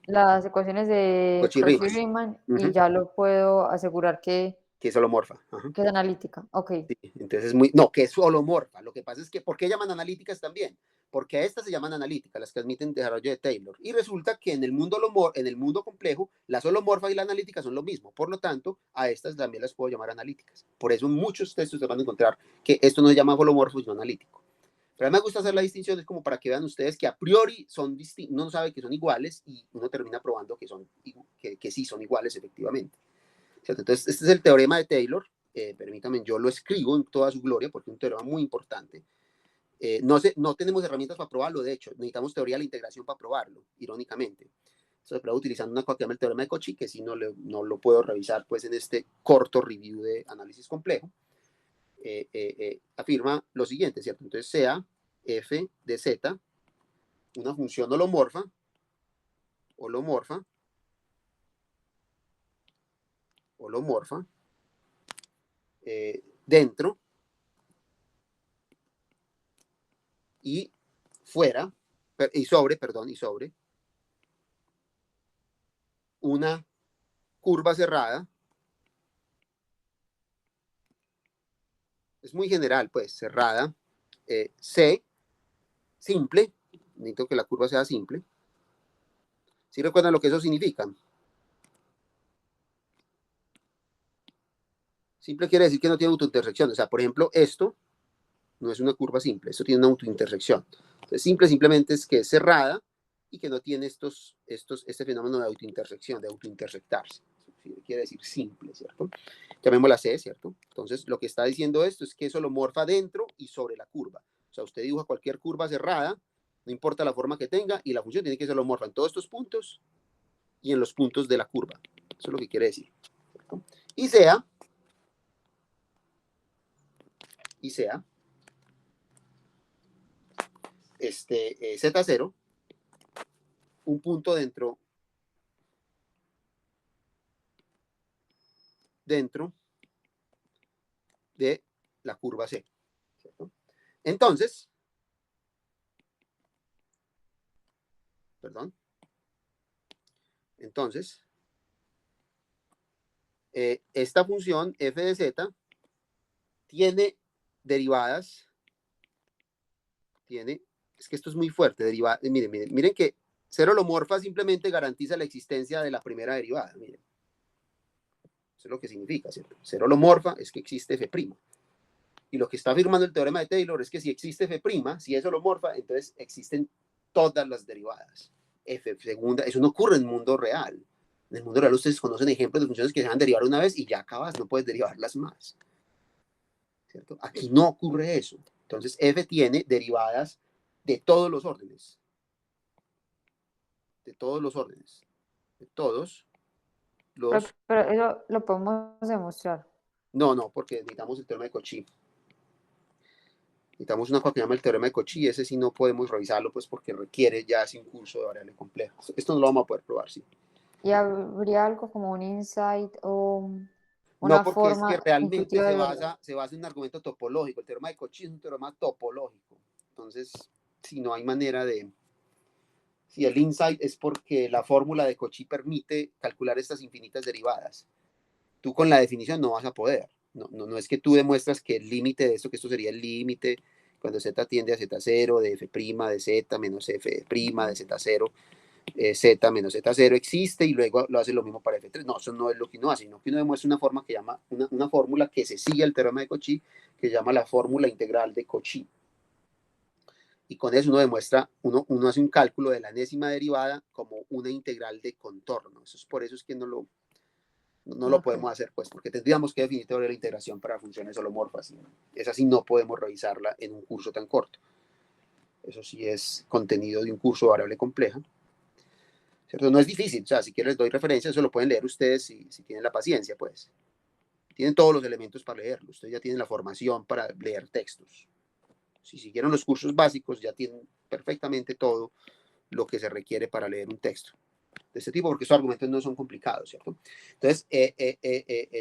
las ecuaciones de Cauchy-Riemann, y ya lo puedo asegurar que es holomorfa. Que es analítica, ok. Sí, entonces no, que es holomorfa. Lo que pasa es que, ¿por qué llaman analíticas también? Porque a estas se llaman analíticas, las que admiten desarrollo de Taylor. Y resulta que en el mundo complejo, las holomorfas y la analítica son lo mismo. Por lo tanto, a estas también las puedo llamar analíticas. Por eso en muchos textos se van a encontrar que esto no se llama holomorfo, sino analítico. Pero a mí me gusta hacer la distinción, es como para que vean ustedes que a priori son distintos, uno no sabe que son iguales y uno termina probando que sí son iguales efectivamente. ¿Cierto? Entonces, este es el teorema de Taylor. Permítanme, yo lo escribo en toda su gloria porque es un teorema muy importante. No tenemos herramientas para probarlo, de hecho, necesitamos teoría de la integración para probarlo, irónicamente. Se prueba utilizando una cosa que llama el teorema de Cauchy, que sí no lo puedo revisar pues, en este corto review de análisis complejo. Afirma lo siguiente, ¿cierto? Entonces, sea f de z una función holomorfa, dentro y fuera, y sobre una curva cerrada. Es muy general, pues, cerrada, C, simple, necesito que la curva sea simple. ¿Sí recuerdan lo que eso significa? Simple quiere decir que no tiene autointersección. O sea, por ejemplo, esto no es una curva simple, esto tiene una autointersección. Entonces, simple simplemente es que es cerrada y que no tiene este fenómeno de autointersección, de autointersectarse. Quiere decir simple, ¿cierto? Llamémosla C, ¿cierto? Entonces, lo que está diciendo esto es que eso lo morfa dentro y sobre la curva. O sea, usted dibuja cualquier curva cerrada No importa la forma que tenga, y la función tiene que ser holomorfa en todos estos puntos y en los puntos de la curva. Eso es lo que quiere decir. Y sea Z0 un punto dentro de la curva C, ¿cierto? Entonces, esta función f de z tiene derivadas, es que esto es muy fuerte, miren que ser holomorfa simplemente garantiza la existencia de la primera derivada, miren. Eso es lo que significa, ¿cierto? Ser holomorfa es que existe f'. Y lo que está afirmando el teorema de Taylor es que si existe f', si es holomorfa, entonces existen todas las derivadas. F segunda, eso no ocurre en el mundo real. En el mundo real ustedes conocen ejemplos de funciones que se van a derivar una vez y ya acabas, no puedes derivarlas más. ¿Cierto? Aquí no ocurre eso. Entonces f tiene derivadas de todos los órdenes. De todos los órdenes. De todos los... Pero eso lo podemos demostrar. No, porque necesitamos el teorema de Cauchy. Necesitamos una cosa que se llama el teorema de Cauchy, y ese sí no podemos revisarlo, pues porque requiere ya ese un curso de variable compleja. Esto no lo vamos a poder probar, sí. ¿Y habría algo como un insight o No, una porque es que forma realmente intuitiva de verlo? se basa en un argumento topológico. El teorema de Cauchy es un teorema topológico. Entonces, si no hay manera de... Si el insight es porque la fórmula de Cauchy permite calcular estas infinitas derivadas. Tú con la definición no vas a poder. No es que tú demuestras que el límite de esto, que esto sería el límite cuando z tiende a z0 de f' de z menos f' de z0, z menos z0 existe, y luego lo hace lo mismo para f3. No, eso no es lo que uno hace, sino que uno demuestra una forma que llama, una fórmula que se sigue al teorema de Cauchy, que se llama la fórmula integral de Cauchy. Y con eso uno demuestra, uno hace un cálculo de la enésima derivada como una integral de contorno. Eso es por eso es que no lo podemos hacer, pues, porque tendríamos que definir teoría de la integración para funciones holomorfas. Esa sí no podemos revisarla en un curso tan corto. Eso sí es contenido de un curso de variable compleja. ¿Cierto? No es difícil, o sea, si quieren les doy referencias, eso lo pueden leer ustedes si tienen la paciencia, pues. Tienen todos los elementos para leerlo, ustedes ya tienen la formación para leer textos. Si siguieron los cursos básicos, ya tienen perfectamente todo lo que se requiere para leer un texto de este tipo, porque estos argumentos no son complicados, ¿cierto? Entonces,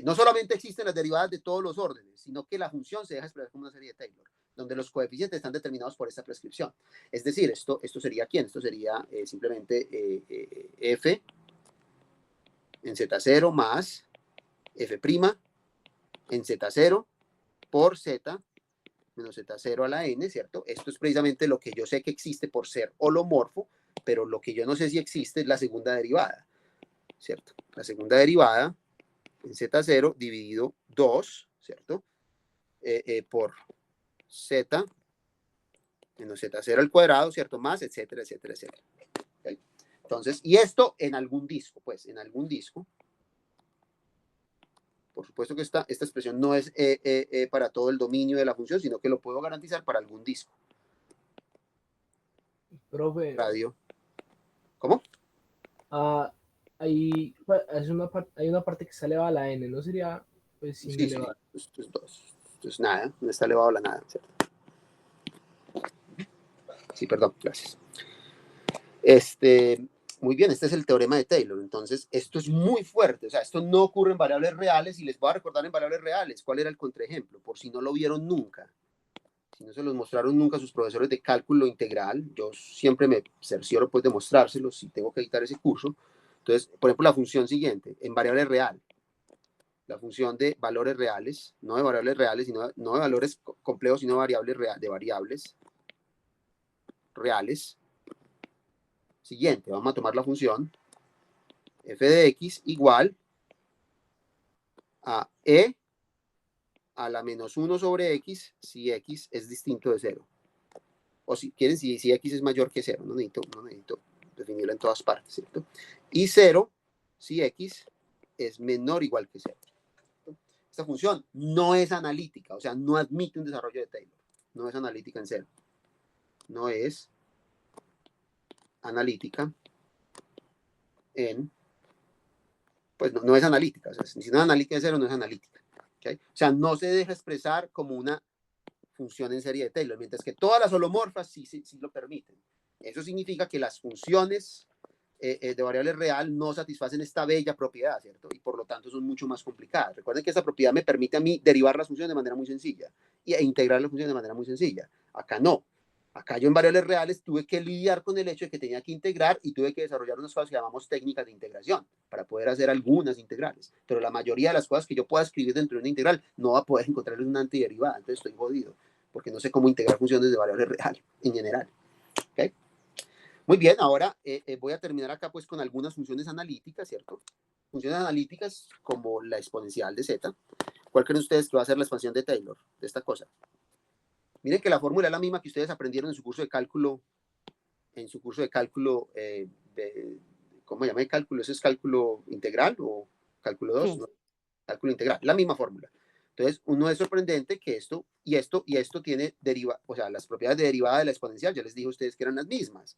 no solamente existen las derivadas de todos los órdenes, sino que la función se deja expresar como una serie de Taylor, donde los coeficientes están determinados por esta prescripción. Es decir, esto sería ¿quién? Esto sería simplemente f en z0 más f' en z0 por z menos z0 a la n, ¿cierto? Esto es precisamente lo que yo sé que existe por ser holomorfo, pero lo que yo no sé si existe es la segunda derivada, ¿cierto? La segunda derivada en z0 dividido 2, ¿cierto? Por z menos z0 al cuadrado, ¿cierto? Más, etcétera, etcétera, etcétera. ¿Okay? Entonces, y esto en algún disco, pues, en algún disco. Por supuesto que esta expresión no es para todo el dominio de la función, sino que lo puedo garantizar para algún disco. Profe. Radio. ¿Cómo? Hay una parte que está elevada a la n, ¿no sería pues sin elevar? Sí, esto es nada, no está elevado a la nada, ¿cierto? Sí, perdón, gracias. Muy bien, este es el teorema de Taylor. Entonces, esto es muy fuerte. O sea, esto no ocurre en variables reales, y les voy a recordar en variables reales cuál era el contraejemplo, por si no lo vieron nunca. Si no se los mostraron nunca a sus profesores de cálculo integral, yo siempre me cercioro pues de mostrárselos si tengo que editar ese curso. Entonces, por ejemplo, la función siguiente, en variable real, la función de valores reales, no de variables reales, sino no de valores complejos, sino de variables reales. Siguiente, vamos a tomar la función f de x igual a e a la menos 1 sobre x si x es distinto de 0. O si quieren, si x es mayor que 0. No necesito definirlo en todas partes, ¿cierto? Y 0 si x es menor o igual que 0. Esta función no es analítica, o sea, no admite un desarrollo de Taylor. No es analítica en 0. No es analítica en, pues no es analítica, o sea, si no es analítica de cero, no es analítica. ¿Okay? O sea, no se deja expresar como una función en serie de Taylor, mientras que todas las holomorfas sí lo permiten. Eso significa que las funciones de variable real no satisfacen esta bella propiedad, ¿cierto? Y por lo tanto son mucho más complicadas. Recuerden que esta propiedad me permite a mí derivar las funciones de manera muy sencilla e integrar las funciones de manera muy sencilla. Acá no. Acá yo en variables reales tuve que lidiar con el hecho de que tenía que integrar y tuve que desarrollar unas cosas que llamamos técnicas de integración para poder hacer algunas integrales. Pero la mayoría de las cosas que yo pueda escribir dentro de una integral no va a poder encontrar una antiderivada. Entonces estoy jodido porque no sé cómo integrar funciones de variable real en general. ¿Okay? Muy bien, ahora voy a terminar acá pues con algunas funciones analíticas, ¿cierto? Funciones analíticas como la exponencial de z. ¿Cuál creen ustedes que va a ser la expansión de Taylor de esta cosa? Miren que la fórmula es la misma que ustedes aprendieron en su curso de cálculo, ¿cómo se llama el cálculo? ¿Eso es cálculo integral o cálculo 2? Sí. No, cálculo integral, la misma fórmula. Entonces, uno es sorprendente que esto tiene o sea, las propiedades de derivada de la exponencial, ya les dije a ustedes que eran las mismas,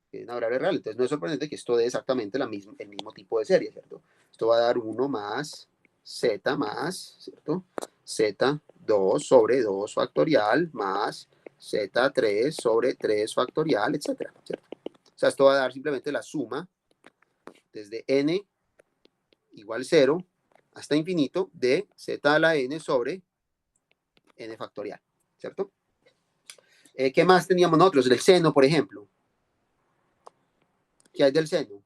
que es una variable real. Entonces, no es sorprendente que esto dé exactamente el mismo tipo de serie, ¿cierto? Esto va a dar 1 más z más, ¿cierto? Z2 sobre 2 factorial más Z3 sobre 3 factorial, etcétera, ¿cierto? O sea, esto va a dar simplemente la suma desde n igual 0 hasta infinito de z a la n sobre n factorial, ¿cierto? ¿Qué más teníamos nosotros? El seno, por ejemplo. ¿Qué hay del seno?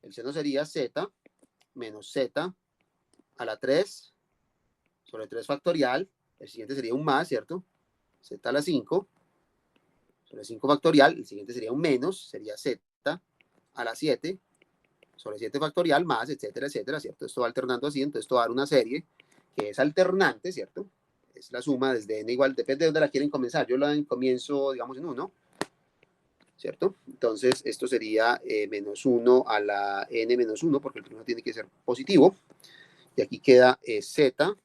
El seno sería z menos z a la 3 sobre 3 factorial. El siguiente sería un más, ¿cierto? Z a la 5 sobre 5 factorial. El siguiente sería un menos, sería z a la 7 sobre 7 factorial más, etcétera, etcétera, ¿cierto? Esto va alternando así, entonces esto va a dar una serie que es alternante, ¿cierto? Es la suma desde n igual, depende de dónde la quieren comenzar. Yo la comienzo, digamos, en 1, ¿cierto? Entonces, esto sería menos 1 a la n menos 1, porque el primero tiene que ser positivo. Y aquí queda z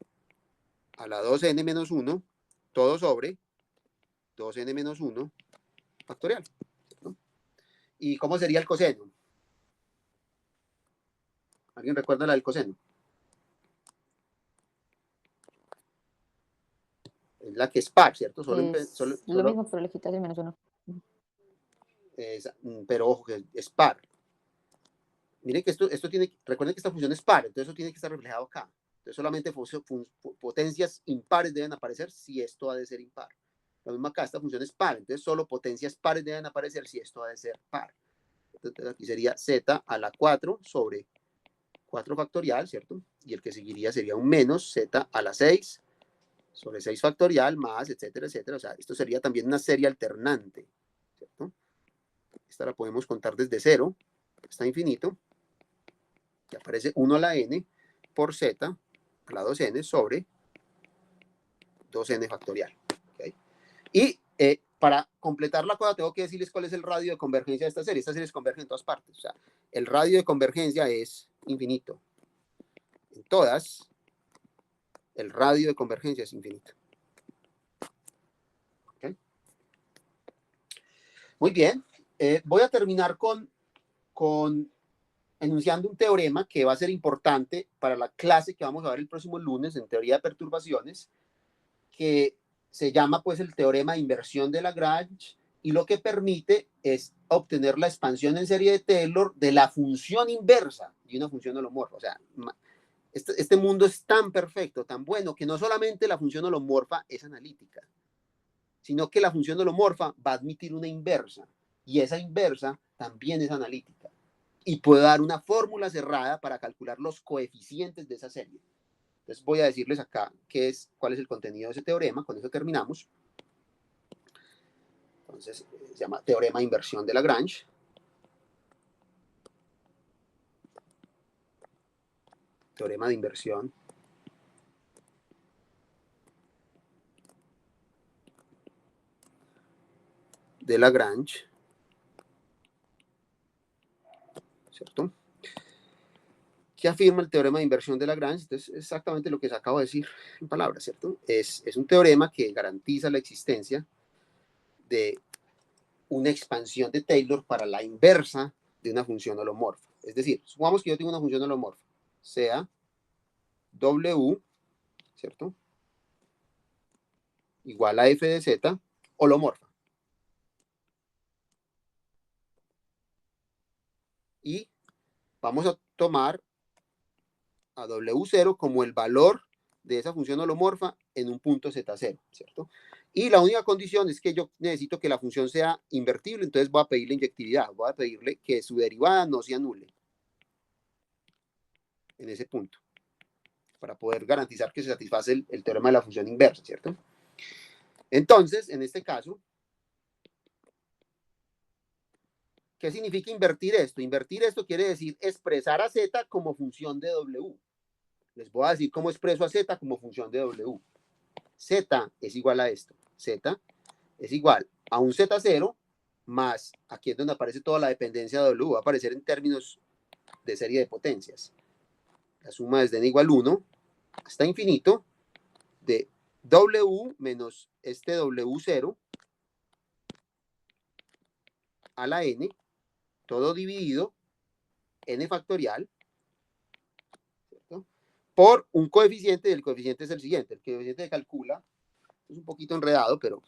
a la 2n menos 1, todo sobre 2n menos 1 factorial, ¿cierto? ¿Y cómo sería el coseno? ¿Alguien recuerda la del coseno? Es la que es par, ¿cierto? Lo mismo, pero le quitas el menos 1. Pero ojo, que es par. Miren que esto recuerden que esta función es par, entonces eso tiene que estar reflejado acá. Entonces solamente potencias impares deben aparecer si esto ha de ser impar. Lo mismo acá, esta función es par, entonces solo potencias pares deben aparecer si esto ha de ser par. Entonces aquí sería z a la 4 sobre 4 factorial, ¿cierto? Y el que seguiría sería un menos z a la 6 sobre 6 factorial más, etcétera, etcétera. O sea, esto sería también una serie alternante, ¿cierto? Esta la podemos contar desde 0 hasta infinito. Y aparece 1 a la n por z a la 2n sobre 2n factorial. ¿Okay? Y para completar la cosa tengo que decirles cuál es el radio de convergencia de esta serie. Esta serie converge en todas partes. O sea, el radio de convergencia es infinito. En todas, el radio de convergencia es infinito. ¿Okay? Muy bien. Voy a terminar con enunciando un teorema que va a ser importante para la clase que vamos a ver el próximo lunes en teoría de perturbaciones, que se llama pues el teorema de inversión de Lagrange, y lo que permite es obtener la expansión en serie de Taylor de la función inversa de una función holomorfa. O sea, este mundo es tan perfecto, tan bueno, que no solamente la función holomorfa es analítica, sino que la función holomorfa va a admitir una inversa, y esa inversa también es analítica. Y puedo dar una fórmula cerrada para calcular los coeficientes de esa serie. Entonces voy a decirles acá cuál es el contenido de ese teorema. Con eso terminamos. Entonces se llama teorema de inversión de Lagrange. Teorema de inversión de Lagrange, ¿cierto? ¿Qué afirma el teorema de inversión de Lagrange? Entonces, es exactamente lo que se acabo de decir en palabras, ¿cierto? Es un teorema que garantiza la existencia de una expansión de Taylor para la inversa de una función holomorfa. Es decir, supongamos que yo tengo una función holomorfa, sea W, ¿cierto? Igual a f de z, holomorfa. Y vamos a tomar a W0 como el valor de esa función holomorfa en un punto Z0, ¿cierto? Y la única condición es que yo necesito que la función sea invertible, entonces voy a pedirle inyectividad, voy a pedirle que su derivada no se anule en ese punto, para poder garantizar que se satisface el teorema de la función inversa, ¿cierto? Entonces, en este caso, ¿qué significa invertir esto? Invertir esto quiere decir expresar a Z como función de W. Les voy a decir cómo expreso a Z como función de W. Z es igual a esto. Z es igual a un Z0 más, aquí es donde aparece toda la dependencia de W, va a aparecer en términos de serie de potencias. La suma desde n igual 1 hasta infinito de W menos este W0 a la n, todo dividido, n factorial, ¿cierto? Por un coeficiente, y el coeficiente es el siguiente, el coeficiente se calcula, es un poquito enredado, pero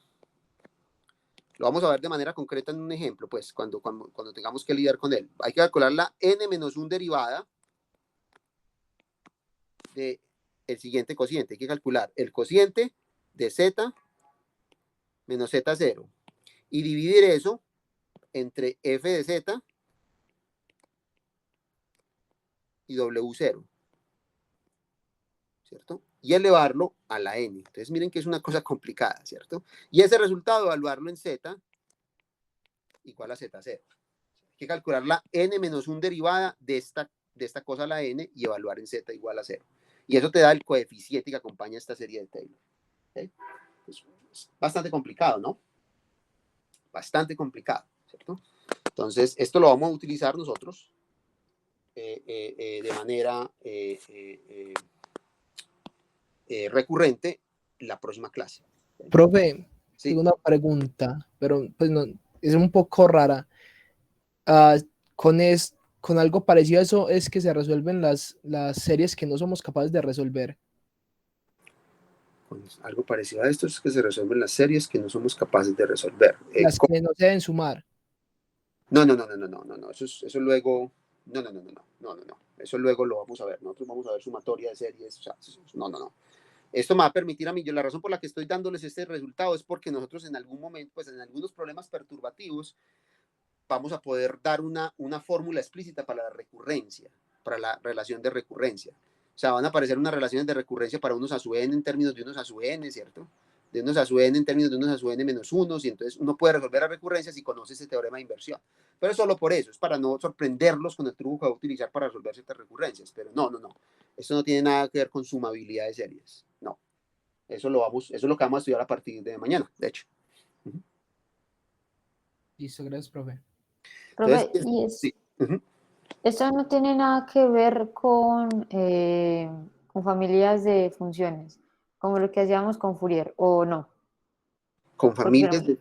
lo vamos a ver de manera concreta en un ejemplo, pues, cuando tengamos que lidiar con él. Hay que calcular la n-1 derivada del siguiente cociente. Hay que calcular el cociente de z menos z0 y dividir eso entre f de z y w0, ¿cierto? Y elevarlo a la n. Entonces miren que es una cosa complicada, ¿cierto? Y ese resultado evaluarlo en z igual a z0. Hay que calcular la n-1 derivada de esta cosa a la n y evaluar en z igual a 0. Y eso te da el coeficiente que acompaña esta serie de Taylor. ¿Okay? Es bastante complicado, ¿no? Bastante complicado, ¿cierto? Entonces, esto lo vamos a utilizar nosotros de manera recurrente la próxima clase. ¿Okay? Profe, Sí. tengo una pregunta, pero pues no, es un poco rara. Con, con algo parecido a eso es que se resuelven las series que no somos capaces de resolver. Con algo parecido a esto es que se resuelven las series que no somos capaces de resolver. Las que no se deben sumar. No. Eso luego, no. Eso luego lo vamos a ver. Nosotros vamos a ver sumatoria de series. O sea, no. Esto me va a permitir a mí, la razón por la que estoy dándoles este resultado es porque nosotros en algún momento, pues en algunos problemas perturbativos, vamos a poder dar una fórmula explícita para la recurrencia, para la relación de recurrencia. O sea, van a aparecer unas relaciones de recurrencia para unos a su n en términos de unos a su n, ¿cierto? De unos a su n en términos de unos a su n menos unos, y entonces uno puede resolver la recurrencia si conoce ese teorema de inversión. Pero es solo por eso, es para no sorprenderlos con el truco que va a utilizar para resolver ciertas recurrencias. Pero no. Esto no tiene nada que ver con sumabilidad de series. No. Eso es lo que vamos a estudiar a partir de mañana, de hecho. Listo, gracias, profe. Profe, Entonces, sí. esto no tiene nada que ver con familias de funciones, como lo que hacíamos con Fourier, ¿o no? Con Porque familias de...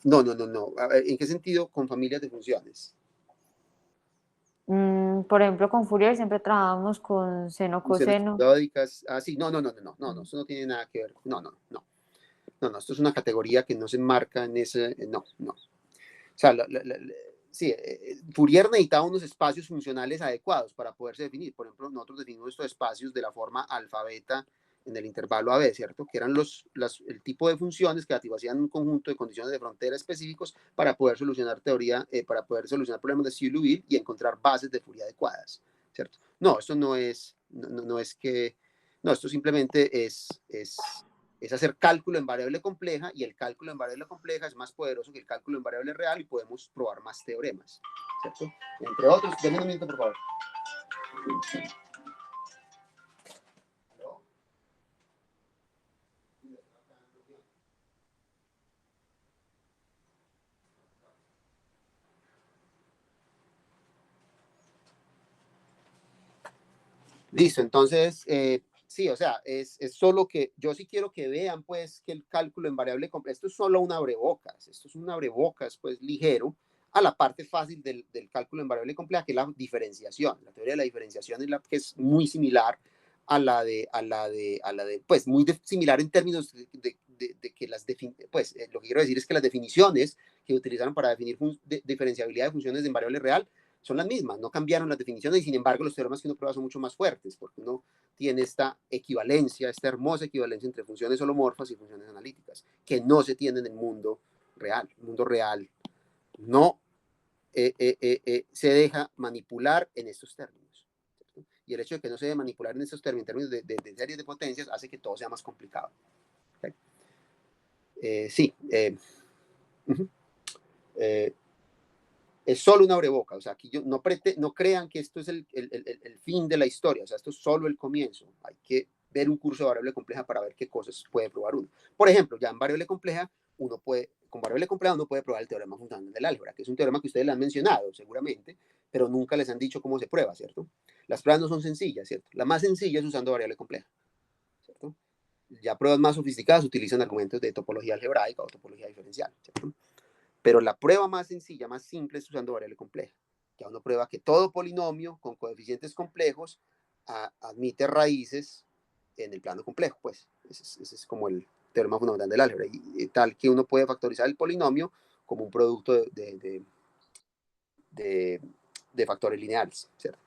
no. A ver, ¿en qué sentido con familias de funciones? por ejemplo, con Fourier siempre trabajamos con seno, Funciones coseno. periódicas. Ah, sí, no, eso no tiene nada que ver. No, esto es una categoría que no se enmarca en ese... No. O sea, sí, Fourier necesitaba unos espacios funcionales adecuados para poderse definir. Por ejemplo, nosotros definimos estos espacios de la forma alfa-beta en el intervalo AB, ¿cierto? Que eran el tipo de funciones que hacían un conjunto de condiciones de frontera específicos para poder solucionar problemas de Cieux-Liouville y encontrar bases de Fourier adecuadas, ¿cierto? No, esto no es que... No, esto simplemente es hacer cálculo en variable compleja, y el cálculo en variable compleja es más poderoso que el cálculo en variable real y podemos probar más teoremas, ¿cierto? Entre otros, denme un minuto, por favor. Listo, entonces, Sí, o sea, es solo que yo sí quiero que vean, pues, que el cálculo en variable compleja, esto es solo un abrebocas, esto es un abrebocas, pues, ligero, a la parte fácil del cálculo en variable compleja, que es la diferenciación. La teoría de la diferenciación es la que es muy similar pues, muy similar en términos de que pues, lo que quiero decir es que las definiciones que utilizaron para definir diferenciabilidad de funciones en variable real son las mismas, no cambiaron las definiciones y sin embargo los teoremas que uno prueba son mucho más fuertes, porque uno tiene esta equivalencia, esta hermosa equivalencia entre funciones holomorfas y funciones analíticas, que no se tiene en el mundo real. El mundo real no se deja manipular en estos términos. ¿Cierto? Y el hecho de que no se debe manipular en estos términos, en términos de series de potencias, hace que todo sea más complicado. ¿Okay? Sí. Es solo una abreboca, o sea, aquí no crean que esto es el fin de la historia, o sea, esto es solo el comienzo. Hay que ver un curso de variable compleja para ver qué cosas puede probar uno. Por ejemplo, ya en variable compleja, con variable compleja uno puede probar el teorema funcional del álgebra, que es un teorema que ustedes le han mencionado seguramente, pero nunca les han dicho cómo se prueba, ¿cierto? Las pruebas no son sencillas, ¿cierto? La más sencilla es usando variable compleja, ¿cierto? Ya pruebas más sofisticadas utilizan argumentos de topología algebraica o topología diferencial, ¿cierto? Pero la prueba más sencilla, más simple, es usando variable compleja. Ya uno prueba que todo polinomio con coeficientes complejos admite raíces en el plano complejo, pues. Ese es como el teorema fundamental del álgebra. Y tal que uno puede factorizar el polinomio como un producto de factores lineales, ¿cierto?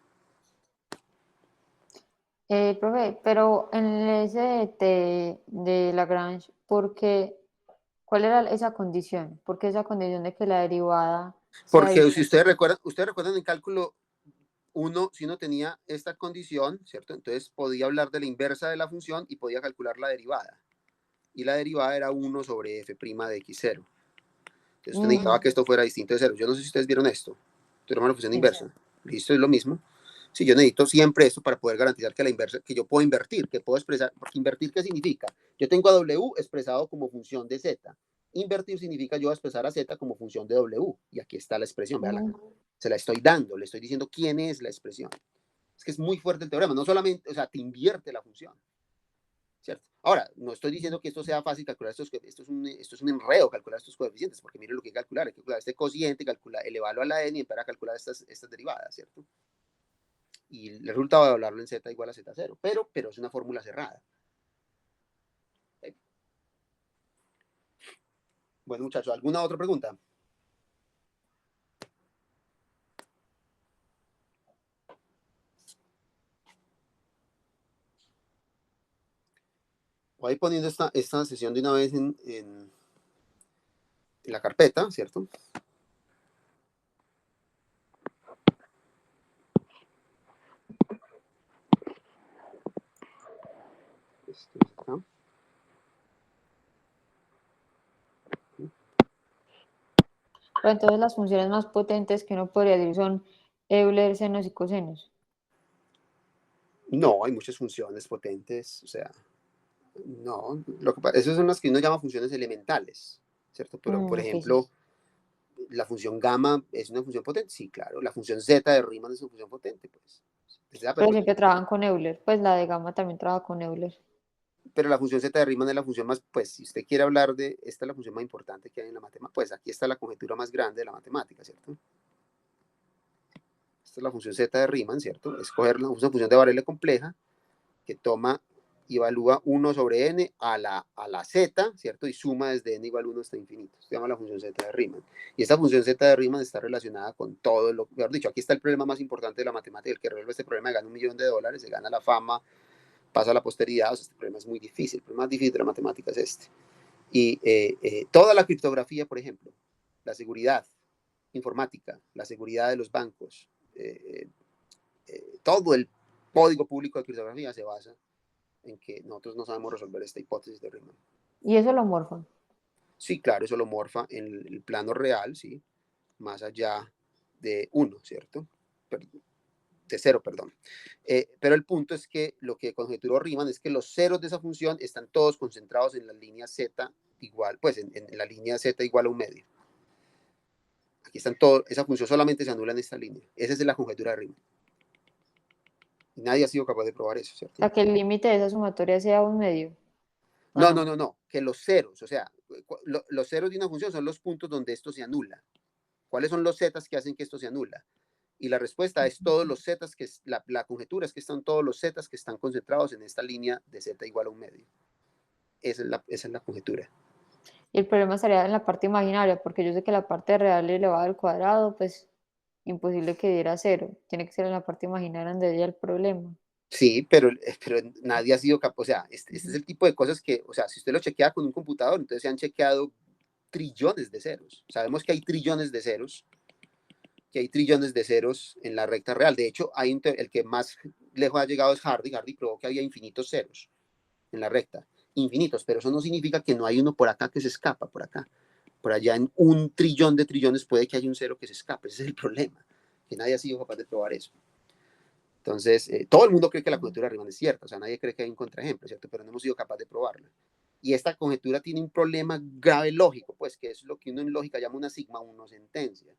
Profe, pero en el SDT de Lagrange, ¿cuál era esa condición? ¿Por qué esa condición de que la derivada sea Porque si distinta? ustedes recuerdan en cálculo si uno tenía esta condición, ¿cierto? Entonces podía hablar de la inversa de la función y podía calcular la derivada. Y la derivada era 1 sobre f' de x0. Entonces usted necesitaba que esto fuera distinto de 0. Yo no sé si ustedes vieron esto. Tenemos la función Sí. inversa. Listo, es lo mismo. Sí, yo necesito siempre esto para poder garantizar que la inversa, que yo puedo invertir, que puedo expresar, porque invertir, ¿qué significa? Yo tengo a W expresado como función de Z. Invertir significa yo expresar a Z como función de W. Y aquí está la expresión, véala. Se la estoy dando, le estoy diciendo quién es la expresión. Es que es muy fuerte el teorema, no solamente, o sea, te invierte la función. ¿Cierto? Ahora, no estoy diciendo que esto sea fácil calcular esto es un enredo calcular estos coeficientes, porque miren lo que hay que calcular este cociente, elevarlo a la n y empezar a calcular estas derivadas, ¿cierto? Y el resultado de hablarlo en z igual a z0, pero es una fórmula cerrada. Bueno, muchachos, ¿alguna otra pregunta? Voy poniendo esta sesión de una vez en la carpeta, ¿cierto? Esto es acá. Pero entonces las funciones más potentes que uno podría decir son Euler, senos y cosenos. No, hay muchas funciones potentes, o sea, no, esas son las que uno llama funciones elementales, ¿cierto? Pero, por Okay, ejemplo, sí. la función gamma es una función potente, sí, claro, la función z de Riemann es una función potente, pues. Pero siempre trabajan con Euler, pues la de gamma también trabaja con Euler. Pero la función z de Riemann es la función más, pues, si usted quiere hablar esta es la función más importante que hay en la matemática, pues aquí está la conjetura más grande de la matemática, ¿cierto? Esta es la función z de Riemann, ¿cierto? Escoger una función de variable compleja que evalúa 1 sobre n a la z, ¿cierto? Y suma desde n igual 1 hasta infinito. Se llama la función z de Riemann. Y esta función z de Riemann está relacionada con todo lo, mejor dicho, aquí está el problema más importante de la matemática. El que resuelve este problema gana $1 millón, se gana la fama, pasa a la posteridad. O sea, este problema es muy difícil. El problema más difícil de la matemática es este. Y toda la criptografía, por ejemplo, la seguridad informática, la seguridad de los bancos, todo el código público de criptografía se basa en que nosotros no sabemos resolver esta hipótesis de Riemann. ¿Y eso lo morfan? Sí, claro, eso lo morfa en el plano real, sí, más allá de 1, ¿cierto? De 0, perdón. Pero el punto es que lo que conjeturó Riemann es que los ceros de esa función están todos concentrados en la línea z igual, pues en la línea z igual a 1 medio. Aquí están todos, esa función solamente se anula en esta línea. Esa es la conjetura de Riemann. Y nadie ha sido capaz de probar eso, O ¿cierto? sea, que el límite de esa sumatoria sea 1 medio. No, Ah, no, no, no, que los ceros, o sea, los ceros de una función son los puntos donde esto se anula. ¿Cuáles son los zetas que hacen que esto se anula? Y la respuesta es todos los zetas, que la conjetura es que están todos los zetas que están concentrados en esta línea de z igual a 1 medio. Esa es la conjetura. Y el problema estaría en la parte imaginaria, porque yo sé que la parte real elevada al cuadrado, pues imposible que diera 0. Tiene que ser en la parte imaginaria donde haya el problema. Sí, pero nadie ha sido capaz, o sea, este es el tipo de cosas que, o sea, si usted lo chequea con un computador, entonces se han chequeado trillones de ceros. Sabemos que hay trillones de ceros, en la recta real. De hecho, el que más lejos ha llegado es Hardy. Hardy probó que había infinitos ceros en la recta, infinitos, pero eso no significa que no hay uno por acá que se escapa, por acá. Por allá en 1 trillón de trillones puede que haya un cero que se escape. Ese es el problema, que nadie ha sido capaz de probar eso. Entonces, todo el mundo cree que la conjetura de Riemann es cierta, o sea, nadie cree que hay un contraejemplo, ¿cierto? Pero no hemos sido capaz de probarla. Y esta conjetura tiene un problema grave lógico, pues, que es lo que uno en lógica llama una sigma 1 sentencia,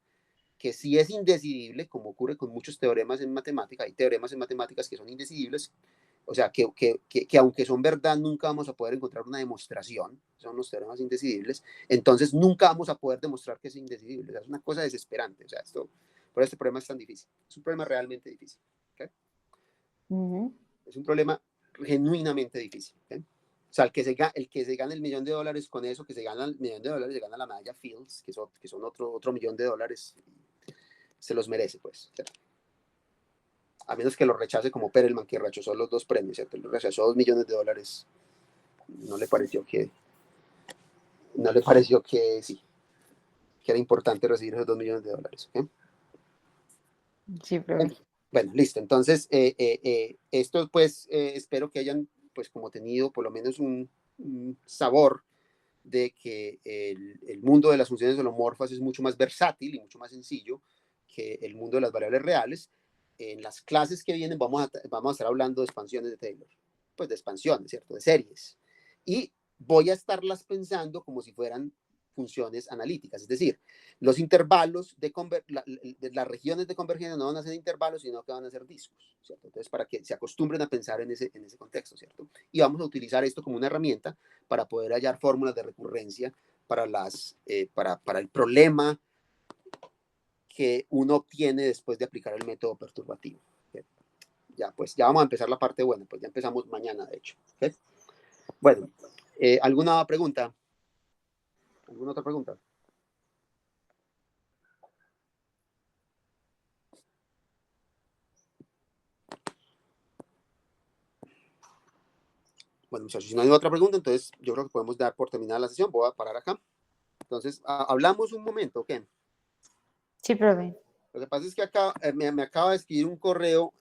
que si es indecidible, como ocurre con muchos teoremas en matemática, hay teoremas en matemáticas que son indecidibles, o sea, que aunque son verdad, nunca vamos a poder encontrar una demostración, son los teoremas indecidibles, entonces nunca vamos a poder demostrar que es indecidible, o sea, es una cosa desesperante, o sea, por este problema es tan difícil, es un problema realmente difícil, ¿okay? Es un problema genuinamente difícil, ¿okay? O sea, el que se gana el $1.000.000 con eso, que se gana el $1.000.000, se gana la medalla Fields, que son otro $1.000.000, se los merece, pues, ¿cierto? A menos que lo rechace como Perelman, que rechazó los 2 premios, ¿cierto? Lo rechazó $2.000.000, no le pareció que sí, que era importante recibir esos $2.000.000, ¿okay? Sí, pero Bueno, listo. Entonces, esto pues espero que hayan pues como tenido por lo menos un sabor de que el mundo de las funciones holomorfas es mucho más versátil y mucho más sencillo que el mundo de las variables reales. En las clases que vienen vamos a estar hablando de expansiones de Taylor, pues de expansiones, ¿cierto? De series. Y voy a estarlas pensando como si fueran funciones analíticas, es decir, los intervalos las regiones de convergencia no van a ser intervalos, sino que van a ser discos, ¿cierto? Entonces, para que se acostumbren a pensar en ese contexto, ¿cierto? Y vamos a utilizar esto como una herramienta para poder hallar fórmulas de recurrencia para el problema que uno obtiene después de aplicar el método perturbativo. ¿Okay? Ya vamos a empezar la parte buena, pues ya empezamos mañana, de hecho. ¿Okay? Bueno, ¿alguna pregunta? ¿Alguna otra pregunta? Bueno, muchachos, si no hay otra pregunta, entonces yo creo que podemos dar por terminada la sesión. Voy a parar acá. Entonces, hablamos un momento, ¿ok? sí, profe. Lo que pasa es que acá me acaba de escribir un correo